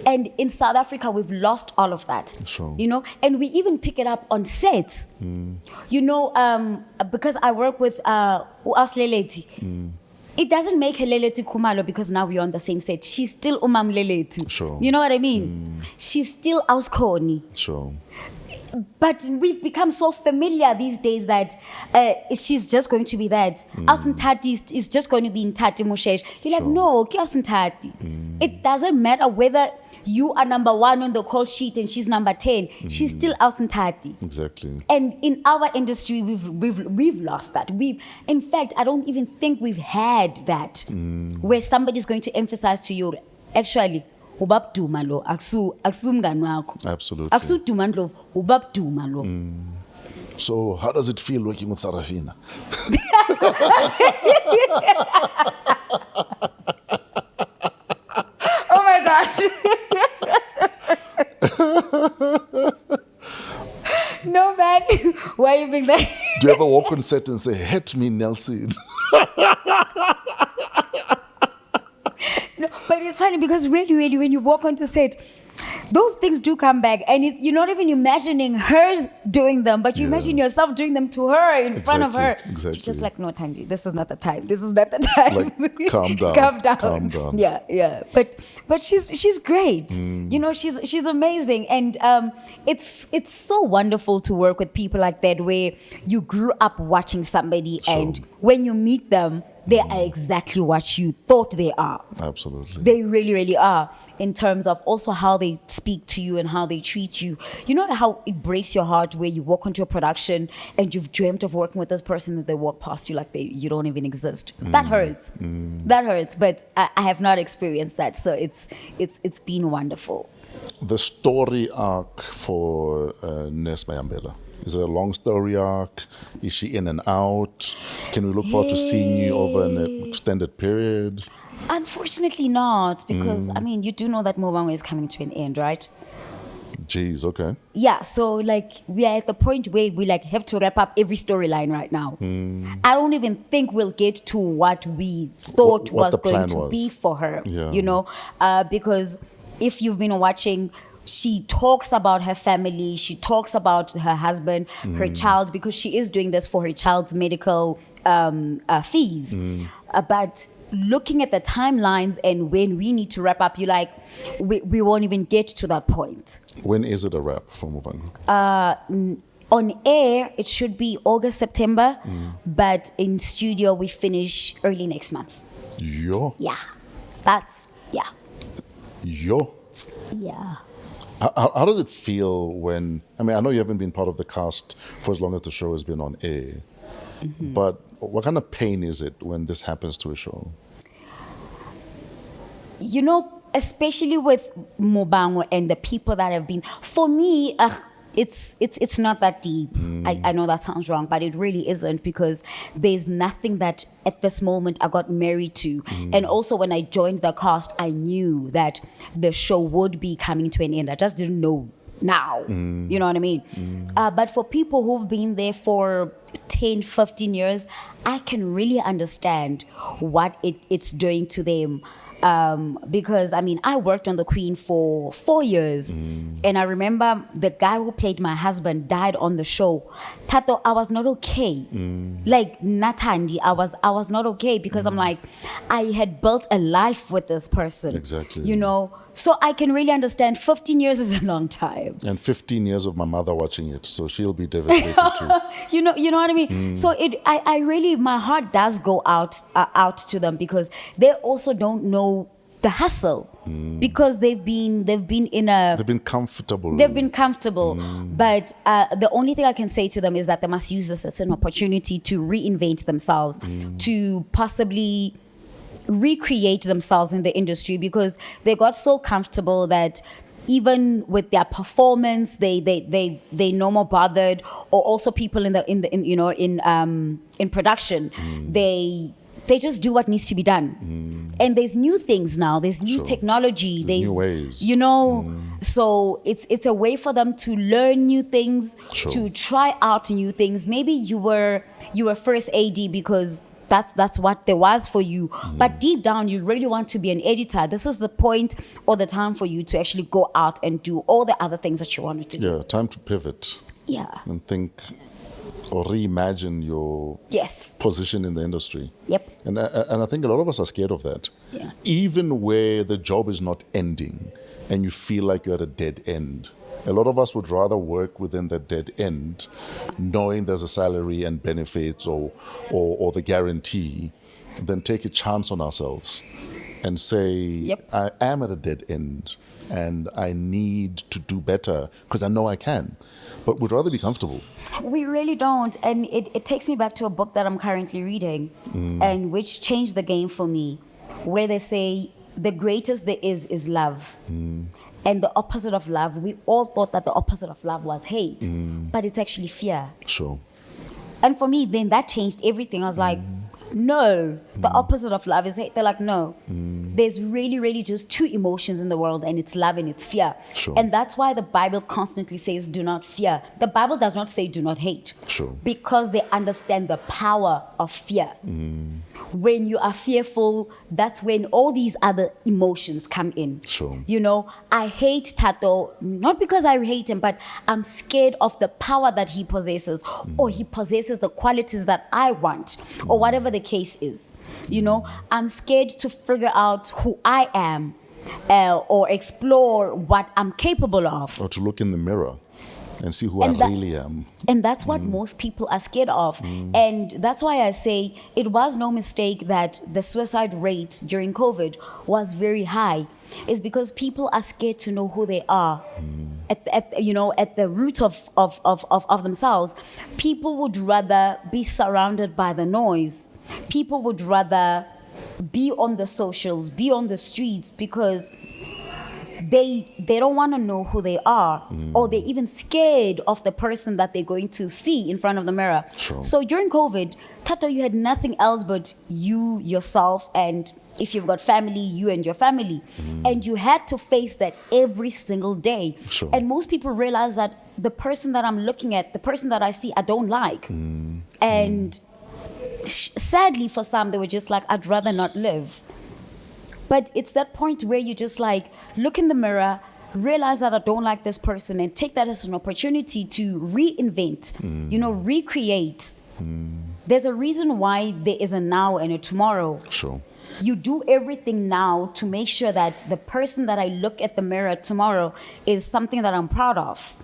And in South Africa, we've lost all of that. Sure. You know, and we even pick it up on sets. You know, because I work with Uasleleti. It doesn't make her Leleti Kumalo because now we're on the same set. She's still Umam Leleti. Sure. You know what I mean? She's still Auskoni. Sure. But we've become so familiar these days that she's just going to be that. Ausintati is just going to be in Tati Mushesh. You're like, no, Ausintati. It doesn't matter whether you are number 1 on the call sheet and she's number 10. She's still Ausintati. Exactly. And in our industry, we've lost that. In fact, I don't even think we've had that where somebody's going to emphasize to you, actually, hubab duma lo aksu mngani wakho. Absolutely. Aksu duma ndlovu hubab duma lo. So how does it feel working with Sarafina? Oh my God. No man, why are you being that? Do you ever walk on set and say, hit me, Nelson? No, but it's funny because really, when you walk onto set, those things do come back, and you're not even imagining her doing them, but you imagine yourself doing them to her in front of her. Exactly. She's just like, no, Thandy, this is not the time. This is not the time. Like, calm down. Calm down. Yeah. But she's great. You know, she's amazing, and it's so wonderful to work with people like that, where you grew up watching somebody, and when you meet them, they are exactly what you thought they are. Absolutely. They really, really are, in terms of also how they speak to you and how they treat you. You know how it breaks your heart where you walk into a production and you've dreamt of working with this person and they walk past you like you don't even exist. That hurts. That hurts. But I have not experienced that, so it's been wonderful. The story arc for Nurse Naomi. Is it a long story arc? Is she in and out? Can we look forward to seeing you over an extended period? Unfortunately not, because, I mean, you do know that Mobango is coming to an end, right? Jeez, okay. Yeah, so, we are at the point where we, have to wrap up every storyline right now. I don't even think we'll get to what we thought was going to be for her, you know? Because if you've been watching, she talks about her family, she talks about her husband, her child, because she is doing this for her child's medical fees. But looking at the timelines and when we need to wrap up, you're like, we won't even get to that point. When is it a wrap for Mubango? On air, it should be August, September, but in studio, we finish early next month. Yo. Yeah. Yo. Yeah. How does it feel when, I know you haven't been part of the cast for as long as the show has been on air, but what kind of pain is it when this happens to a show? You know, especially with Mobango and the people that have been, for me, it's not that deep. I know that sounds wrong, but it really isn't, because there's nothing that at this moment I got married to. And also when I joined the cast, I knew that the show would be coming to an end. I just didn't know now. You know what I mean? But for people who've been there for 10, 15 years, I can really understand what it's doing to them. Because I mean, I worked on the Queen for 4 years, and I remember the guy who played my husband died on the show. Tato, I was not okay. Like Natandi, I was not okay because I'm like, I had built a life with this person. Exactly. You know, so I can really understand. 15 years is a long time. And 15 years of my mother watching it, so she'll be devastated too. You know what I mean. So I really, my heart does go out to them because they also don't know the hustle because they've been comfortable. But the only thing I can say to them is that they must use this as an opportunity to reinvent themselves, to possibly recreate themselves in the industry because they got so comfortable that even with their performance, they no more bothered. Or also people in production, they just do what needs to be done. And there's new things now. There's new technology. There's new ways. So it's a way for them to learn new things, to try out new things. Maybe you were first AD because that's what there was for you. But deep down, you really want to be an editor. This is the point or the time for you to actually go out and do all the other things that you wanted to do. Yeah, time to pivot. Yeah. And think or reimagine your position in the industry. Yep. And I think a lot of us are scared of that. Yeah. Even where the job is not ending and you feel like you're at a dead end. A lot of us would rather work within the dead end, knowing there's a salary and benefits or the guarantee, than take a chance on ourselves and say, I am at a dead end and I need to do better because I know I can. But we'd rather be comfortable. We really don't. And it takes me back to a book that I'm currently reading and which changed the game for me, where they say the greatest there is love. And the opposite of love, we all thought that the opposite of love was hate, but it's actually fear. Sure. And for me, then that changed everything. I was like, no, the opposite of love is hate. They're like, no. There's really, really just two emotions in the world, and it's love and it's fear. Sure. And that's why the Bible constantly says, do not fear. The Bible does not say do not hate. Sure. Because they understand the power of fear. When you are fearful, that's when all these other emotions come in. Sure. You know, I hate Tato, not because I hate him, but I'm scared of the power that he possesses, or he possesses the qualities that I want, or whatever the case is. You know, I'm scared to figure out who I am, or explore what I'm capable of. Or to look in the mirror and see who I really am. And that's what most people are scared of. And that's why I say it was no mistake that the suicide rate during COVID was very high. It's because people are scared to know who they are. At the root of themselves. People would rather be surrounded by the noise. People would rather be on the socials, be on the streets, because they don't want to know who they are, or they're even scared of the person that they're going to see in front of the mirror. Sure. So during COVID, Tato, you had nothing else but you, yourself, and if you've got family, you and your family. And you had to face that every single day. Sure. And most people realize that the person that I'm looking at, the person that I see, I don't like. And sadly for some, they were just like, I'd rather not live. But it's that point where you just like, look in the mirror, realize that I don't like this person, and take that as an opportunity to reinvent, recreate. There's a reason why there is a now and a tomorrow. Sure. You do everything now to make sure that the person that I look at the mirror tomorrow is something that I'm proud of.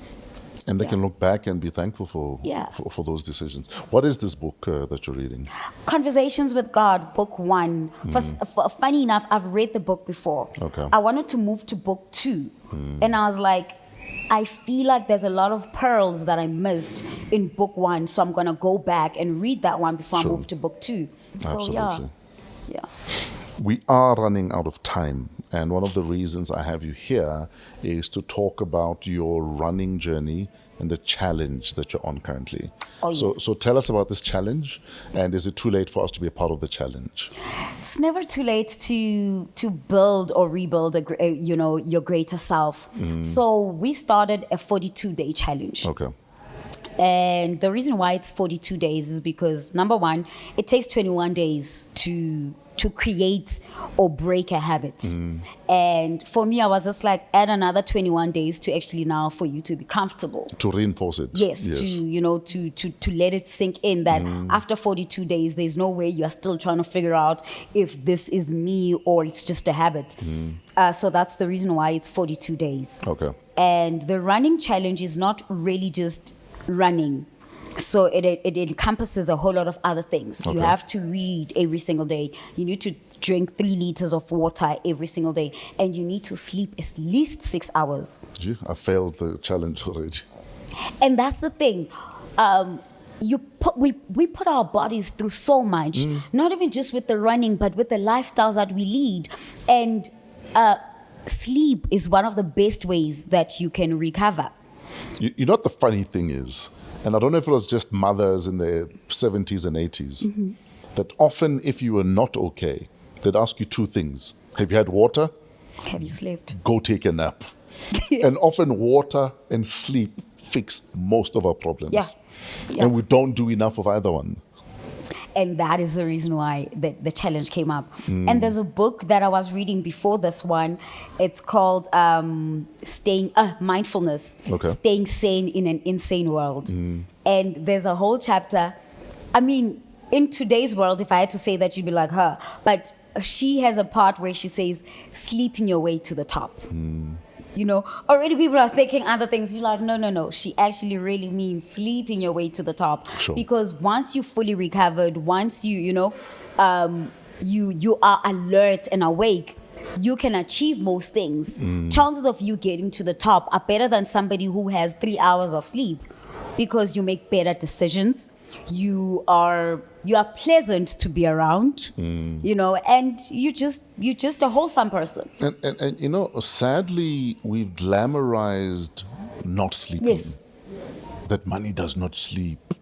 And they can look back and be thankful for those decisions. What is this book that you're reading? Conversations with God, book 1. Funny enough, I've read the book before. Okay. I wanted to move to book 2. And I was like, I feel like there's a lot of pearls that I missed in book 1. So I'm going to go back and read that one before I move to book 2. So Absolutely. Yeah. We are running out of time, and one of the reasons I have you here is to talk about your running journey and the challenge that you're on currently. Oh, yes. So tell us about this challenge, and is it too late for us to be a part of the challenge? It's never too late to build or rebuild your greater self. So we started a 42-day challenge. Okay. And the reason why it's 42 days is because, number one, it takes 21 days to to create or break a habit. And for me, I was just like, add another 21 days to actually now for you to be comfortable. To reinforce it. Yes, to let it sink in that after 42 days, there's no way you are still trying to figure out if this is me or it's just a habit. So that's the reason why it's 42 days. Okay. And the running challenge is not really just running. So it encompasses a whole lot of other things. Okay. You have to read every single day. You need to drink 3 liters of water every single day. And you need to sleep at least 6 hours. Gee, I failed the challenge already. And that's the thing. We put our bodies through so much, not even just with the running, but with the lifestyles that we lead. And sleep is one of the best ways that you can recover. You know what the funny thing is? And I don't know if it was just mothers in their 70s and 80s, that often if you were not okay, they'd ask you 2 things. Have you had water? Have you slept? Go take a nap. And often water and sleep fix most of our problems. Yeah. And we don't do enough of either one. And that is the reason why the challenge came up. And there's a book that I was reading before this one. It's called Mindfulness, Okay. Staying Sane in an Insane World. And there's a whole chapter. I mean, in today's world, if I had to say that, you'd be like her. But she has a part where she says, sleeping your way to the top. You know, already people are thinking other things. You're like, no. She actually really means sleeping your way to the top. Sure. Because once you fully recovered, once you are alert and awake, you can achieve most things. Chances of you getting to the top are better than somebody who has 3 hours of sleep, because you make better decisions. You are pleasant to be around, and you're just a wholesome person. And sadly, we've glamorized not sleeping. Yes. That money does not sleep.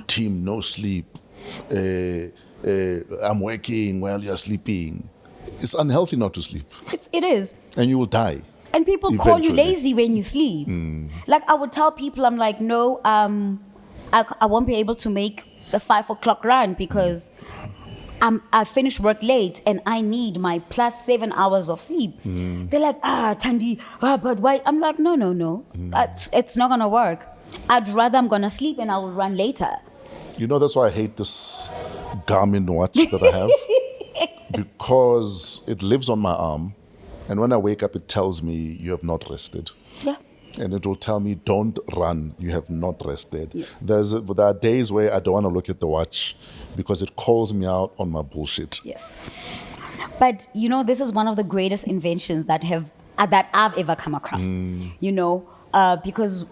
Team, no sleep. I'm working while you're sleeping. It's unhealthy not to sleep. It is. And you will die. And people call you Eventually. lazy when you sleep. Like I would tell people, I'm like, no, I won't be able to make the 5 o'clock run because I finished work late and I need my plus 7 hours of sleep. They're like, Thandy, but why? I'm like, no. It's not going to work. I'd rather I'm going to sleep and I will run later. You know, that's why I hate this Garmin watch that I have. Because it lives on my arm. And when I wake up, it tells me you have not rested. Yeah. And it will tell me, don't run, you have not rested. Yeah. There are days where I don't want to look at the watch because it calls me out on my bullshit. Yes. But, this is one of the greatest inventions that I've ever come across, because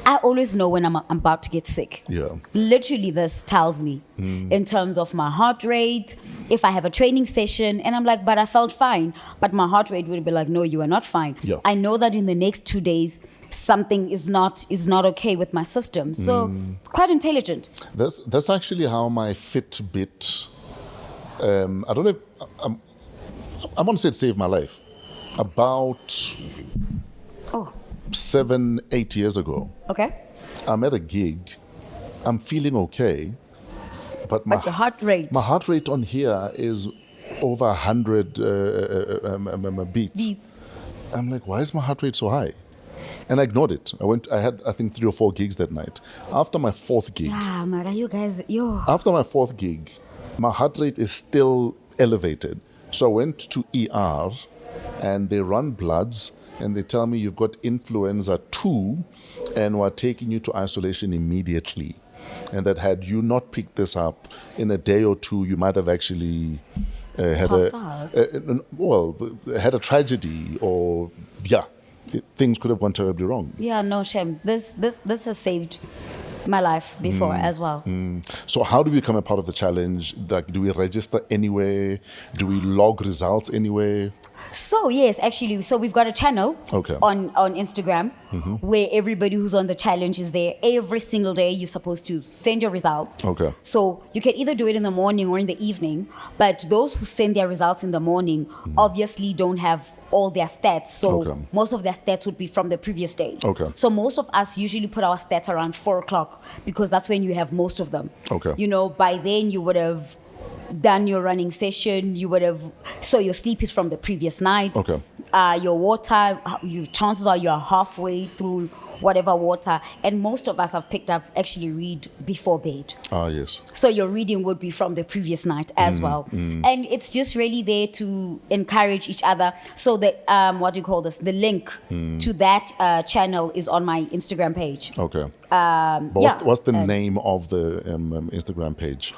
I always know when I'm about to get sick. Yeah. Literally, this tells me in terms of my heart rate, if I have a training session, and I'm like, but I felt fine. But my heart rate would be like, no, you are not fine. Yeah. I know that in the next 2 days, something is not okay with my system. So it's quite intelligent. That's actually how my Fitbit, I don't know, I want to say it saved my life. About 7-8 years ago. Okay. I'm at a gig. I'm feeling okay. But your heart rate? My heart rate on here is over 100 beats. I'm like, why is my heart rate so high? And I ignored it. I had, I think, 3 or 4 gigs that night. After my 4th gig. Yeah, Mara, you guys, yo. After my 4th gig, my heart rate is still elevated. So I went to ER and they run bloods and they tell me you've got influenza 2 and we're taking you to isolation immediately. And that had you not picked this up in a day or 2, you might have actually had a tragedy, or things could have gone terribly wrong. Yeah, no shame. This has saved my life before as well. So how do we become a part of the challenge? Like, do we register anywhere? Do we log results anywhere? So yes, actually, so we've got a channel on Instagram where everybody who's on the challenge is there. Every single day you're supposed to send your results. Okay. So you can either do it in the morning or in the evening, but those who send their results in the morning obviously don't have all their stats. So most of their stats would be from the previous day. Okay. So most of us usually put our stats around 4 o'clock because that's when you have most of them. Okay. By then you would have done your running session. You would have, so your sleep is from the previous night. Okay. Your water, chances are you're halfway through whatever water. And most of us have picked up actually read before bed. Ah, yes. So your reading would be from the previous night as well. And it's just really there to encourage each other. So the, the link to that channel is on my Instagram page. Okay. But what's the name of the Instagram page?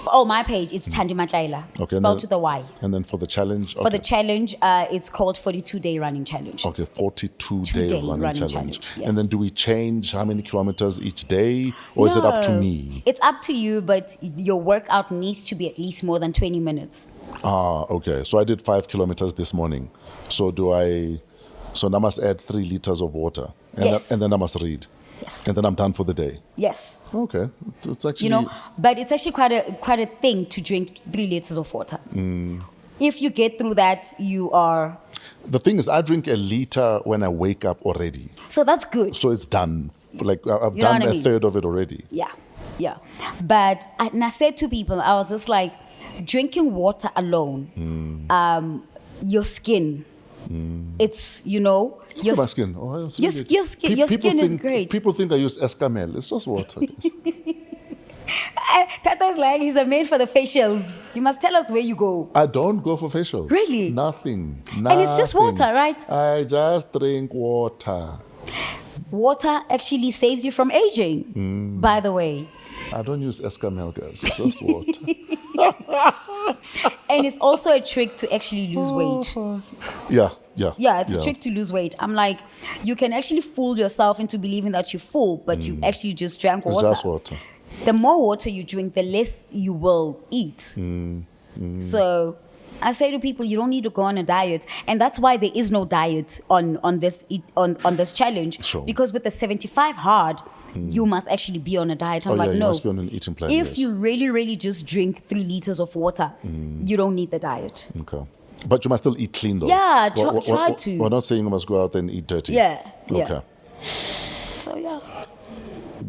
Oh, my page is Thandy Matlaila. Okay, Spelled to the Y. And then for the challenge? For the challenge, it's called 42-day running challenge. Okay, 42-day running challenge. Yes. And then do we change how many kilometers each day? Or is it up to me? It's up to you, but your workout needs to be at least more than 20 minutes. Ah, okay. So I did 5 kilometers this morning. So so I must add 3 liters of water. Yes. And then I must read. Yes. And then I'm done for the day. Yes. Okay. It's actually... but it's actually quite a thing to drink 3 liters of water. If you get through that, you are... The thing is, I drink a liter when I wake up already. So that's good. So it's done. Like, I've You know done what I a mean? third of it already. Yeah. But I said to people, I was just like, drinking water alone, your skin, it's, My skin. Oh, your skin is great. People think I use Escamel. It's just water. Tata's like, he's made for the facials. You must tell us where you go. I don't go for facials. Really? Nothing. And it's just water, right? I just drink water. Water actually saves you from aging, by the way. I don't use Escamel, guys. It's just water. And it's also a trick to actually lose weight. Yeah. Yeah, it's a trick to lose weight. I'm like, you can actually fool yourself into believing that you're full, but you actually just drank water. It's just water. The more water you drink, the less you will eat. So I say to people, you don't need to go on a diet. And that's why there is no diet on this challenge. Sure. Because with the 75 hard, you must actually be on a diet. I'm like, you no. must be on an eating plan. If you really, really just drink 3 liters of water, you don't need the diet. Okay. But you must still eat clean, though. Yeah, try to. We're not saying you must go out and eat dirty. Yeah. Okay. So, yeah.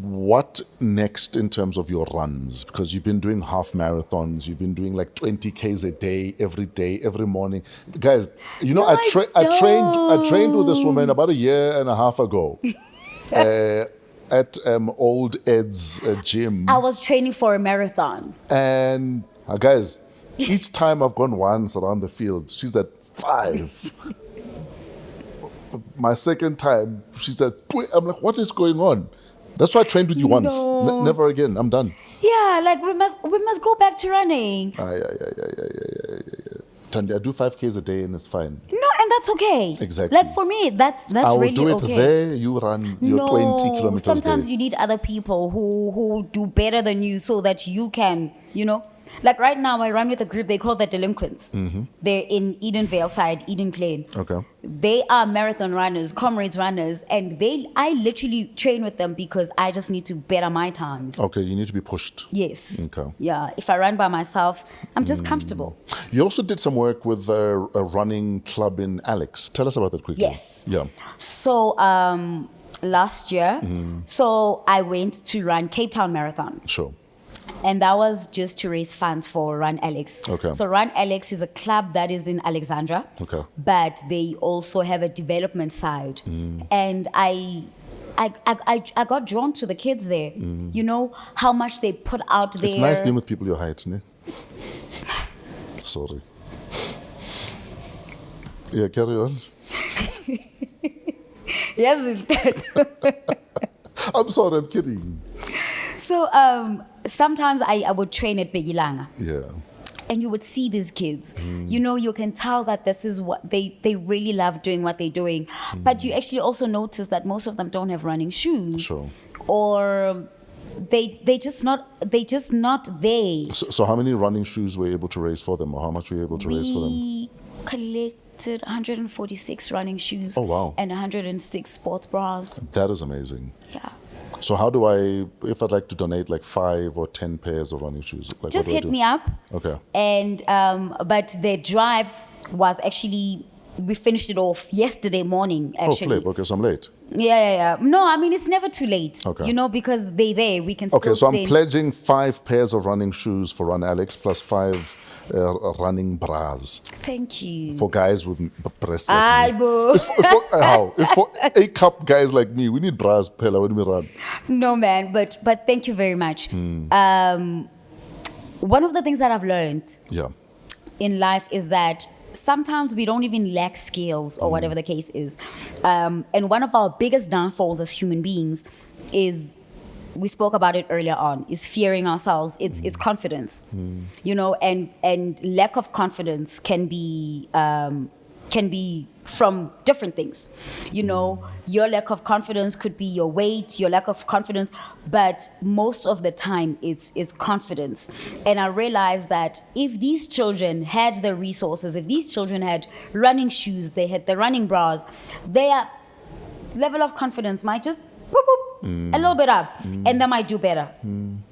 What next in terms of your runs? Because you've been doing half marathons, you've been doing like 20 Ks a day, every morning. Guys, I trained with this woman about 1.5 years ago at Old Ed's gym. I was training for a marathon. And guys, each time I've gone once around the field, she's at 5. My second time, she's at 20. I'm like, what is going on? That's why I trained with you once. Never again. I'm done. Yeah, like we must go back to running. Yeah. Tandi, I do 5 Ks a day and it's fine. No, and that's okay. Exactly. Like for me, that's I will really do it okay. there. You run your 20 kilometers. Sometimes there. you need other people who do better than you so that you can, Like right now, I run with a group, they call the Delinquents. They're in Edenvale side, Eden Klein. Okay. They are marathon runners, comrades runners, and I literally train with them because I just need to better my times. Okay, you need to be pushed. Yes. Okay. Yeah, if I run by myself, I'm just comfortable. You also did some work with a running club in Alex. Tell us about that quickly. Yes. Yeah. So last year, so I went to run Cape Town Marathon. Sure. And that was just to raise funds for Run Alex. Okay. So Run Alex is a club that is in Alexandra. Okay. But they also have a development side. And I got drawn to the kids there. You know how much they put out there. It's nice being with people your height, ne? Sorry. Yeah, carry on. Yes. I'm sorry, I'm kidding. So sometimes I would train at Begilanga. Yeah. And you would see these kids. You can tell that this is what they really love doing what they're doing. But you actually also notice that most of them don't have running shoes. Sure. Or they just not there. So how many running shoes were you able to raise for them, or how much were you able to raise for them? We collected 146 running shoes. Oh, wow. And 106 sports bras. That is amazing. Yeah. So how do if I'd like to donate like 5 or 10 pairs of running shoes? Like, Just hit me up. Okay. And but the drive was actually we finished it off yesterday morning, Oh, actually. flip. Okay, so I'm late. Yeah. No, I mean, it's never too late. Okay. You know, because they're there. We can Okay, still so I'm send. pledging 5 pairs of running shoes for Run Alex plus 5 running bras Thank you. for guys with breasts. Aye, Like me. boo. It's for A-cup guys like me. We need bras, Pella, when we run. No, man, but thank you very much. One of the things that I've learned Yeah. in life is that sometimes we don't even lack skills or whatever the case is. And one of our biggest downfalls as human beings is, we spoke about it earlier on, is fearing ourselves. It's confidence, you know, and lack of confidence can be from different things. You know, your lack of confidence could be your weight, your lack of confidence, but most of the time it's confidence. And I realized that if these children had the resources, if these children had running shoes, they had the running bras, their level of confidence might just boop, boop, a little bit up, and they might do better. And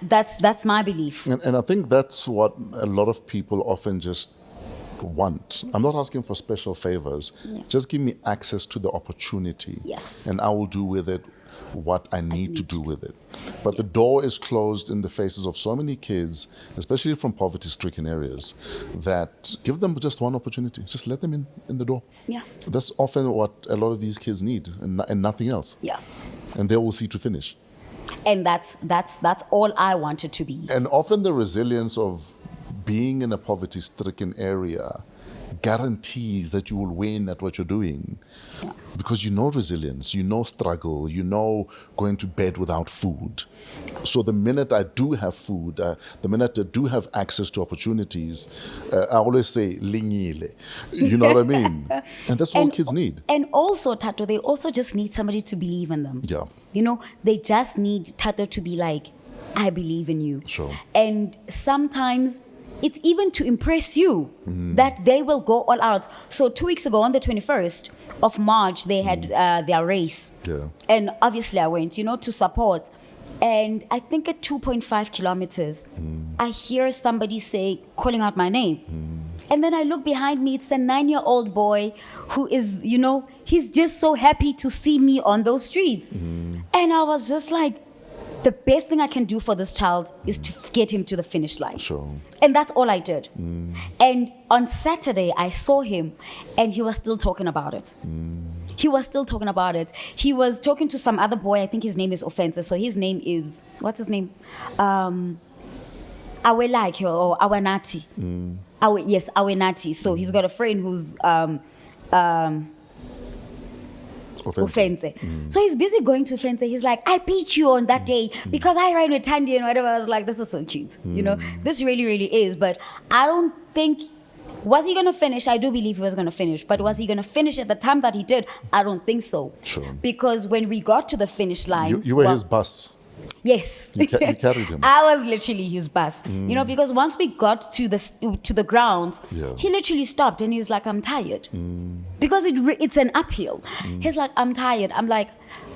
that's my belief. And I think that's what a lot of people often just want. I'm not asking for special favors. Yeah. Just give me access to the opportunity. Yes. And I will do with it what I need to do with it. But the door is closed in the faces of so many kids, especially from poverty-stricken areas, that give them just one opportunity. Just let them in the door. Yeah. That's often what a lot of these kids need, and nothing else. Yeah. And they will see to finish. And that's all I wanted to be. And often the resilience of being in a poverty-stricken area guarantees that you will win at what you're doing. Yeah. Because you know resilience, you know struggle, you know going to bed without food. So the minute I do have food, the minute I do have access to opportunities, I always say, lingile. You know what I mean? And that's all kids need. And also, Tato, they also just need somebody to believe in them. Yeah. You know, they just need Tato to be like, I believe in you. Sure. And sometimes it's even to impress you that they will go all out. So 2 weeks ago, on the 21st of March, they had their race. Yeah. And obviously I went, you know, to support. And I think at 2.5 kilometers, I hear somebody say, calling out my name. And then I look behind me, it's a 9-year-old boy who is, you know, he's just so happy to see me on those streets. And I was just like, the best thing I can do for this child is to get him to the finish line. Sure. And that's all I did. And on Saturday, I saw him and he was still talking about it. He was still talking about it. He was talking to some other boy, I think his name is Offensive. So his name is, what's his name? Awelake or Awanati. Yes, Awenati. So he's got a friend who's Offense. So he's busy going to Offense. He's like, I beat you on that day because I ran with Thandy and whatever. I was like, this is so cute. You know, this really, really is. But I don't think, was he going to finish? I do believe he was going to finish. But was he going to finish at the time that he did? I don't think so. Sure. Because when we got to the finish line. You were his bus. Yes. You carried him. I was literally his bus. You know, because once we got to the grounds, he literally stopped and he was like, I'm tired. Because it's an uphill. He's like, I'm tired. I'm like,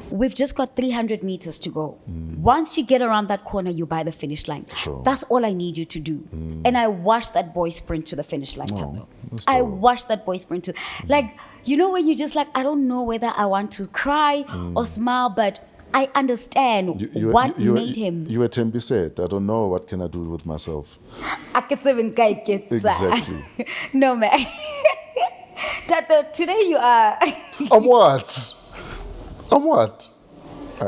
we've just got 300 meters to go. Once you get around that corner, you're by the finish line. Sure. That's all I need you to do. And I watched that boy sprint to the finish line, Tando. that's I dope. watched that boy sprint to, like, you know, when you just like, I don't know whether I want to cry or smile, but I understand what made him. You were Tembi said, I don't know what can I do with myself. Exactly. No, man. Tato, today you are. I'm what?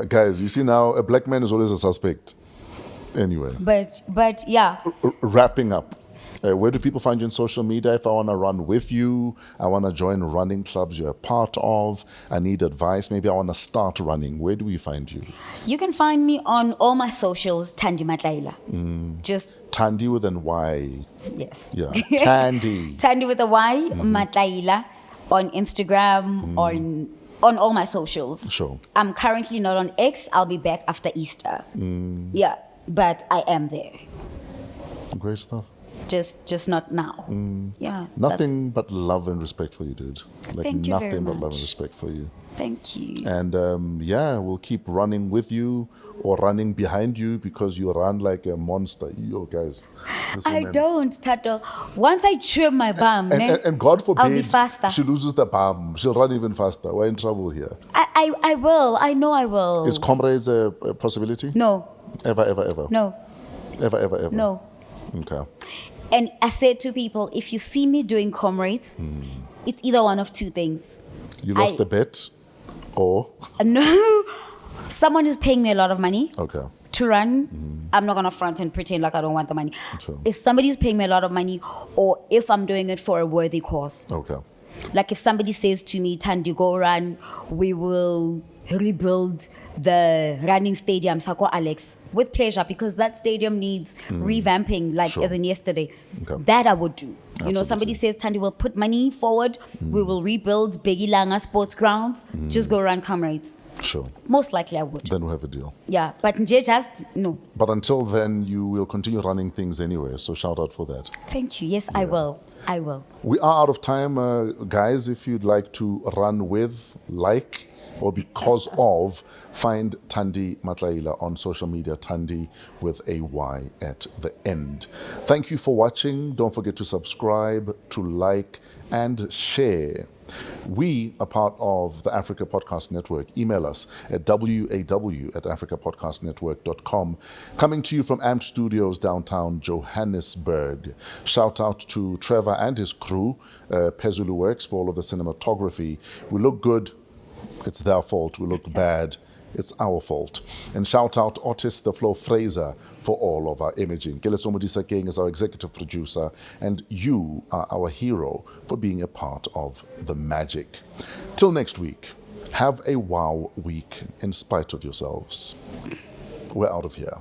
Guys, you see now, a black man is always a suspect. Anyway. But yeah. Wrapping up. Where do people find you on social media? If I want to run with you, I want to join running clubs you're a part of, I need advice, maybe I want to start running, where do we find you? You can find me on all my socials, Thandy Matlaila. Just Thandy with an Y. yes. Yeah. Thandy. Thandy with a Y, Matlaila, on Instagram, on all my socials. Sure. I'm currently not on X. I'll be back after Easter. Yeah, but I am there. Great stuff. Just not now. Yeah. Nothing but love and respect for you, dude. Like Thank you very nothing but love much. and respect for you. Thank you. And we'll keep running with you. or running behind you because you run like a monster. Yo, guys. This I woman. don't, Tato. Once I trim my bum, And God I'll be forbid faster. she loses the bum. She'll run even faster. We're in trouble here. I will. I know I will. Is comrades a possibility? No, Ever, ever, ever? no, Ever, ever, ever? no. Okay. And I said to people, if you see me doing comrades, it's either one of two things. You lost the bet or? No, someone is paying me a lot of money Okay. to run. I'm not going to front and pretend like I don't want the money. Sure. If somebody's paying me a lot of money, or if I'm doing it for a worthy cause. Okay. Like if somebody says to me, Thandy, go run, we will rebuild the running stadium, Sako Alex, with pleasure, because that stadium needs revamping, like Sure. as in yesterday. Okay. That I would do. You know, Absolutely. somebody says, Thandy, we'll put money forward, we will rebuild Begi Langa sports grounds, just go run comrades. Sure. Most likely I would. Then we have a deal. Yeah, but nje just, no. But until then, you will continue running things anyway. So shout out for that. Thank you. Yes, I will. I will. We are out of time, guys. If you'd like to run with, like, or because of, find Thandy Matlaila on social media, Thandy with a Y at the end. Thank you for watching. Don't forget to subscribe, to like, and share. We are part of the Africa Podcast Network. Email us at waw@africapodcastnetwork.com. Coming to you from AMP Studios, downtown Johannesburg. Shout out to Trevor and his crew, Pezulu Works, for all of the cinematography. We look good. It's their fault. We look bad. It's our fault. And shout out Otis the Flo Fraser for all of our imaging. Keletso Modisa King is our executive producer, and you are our hero for being a part of the magic. Till next week, have a wow week in spite of yourselves. We're out of here.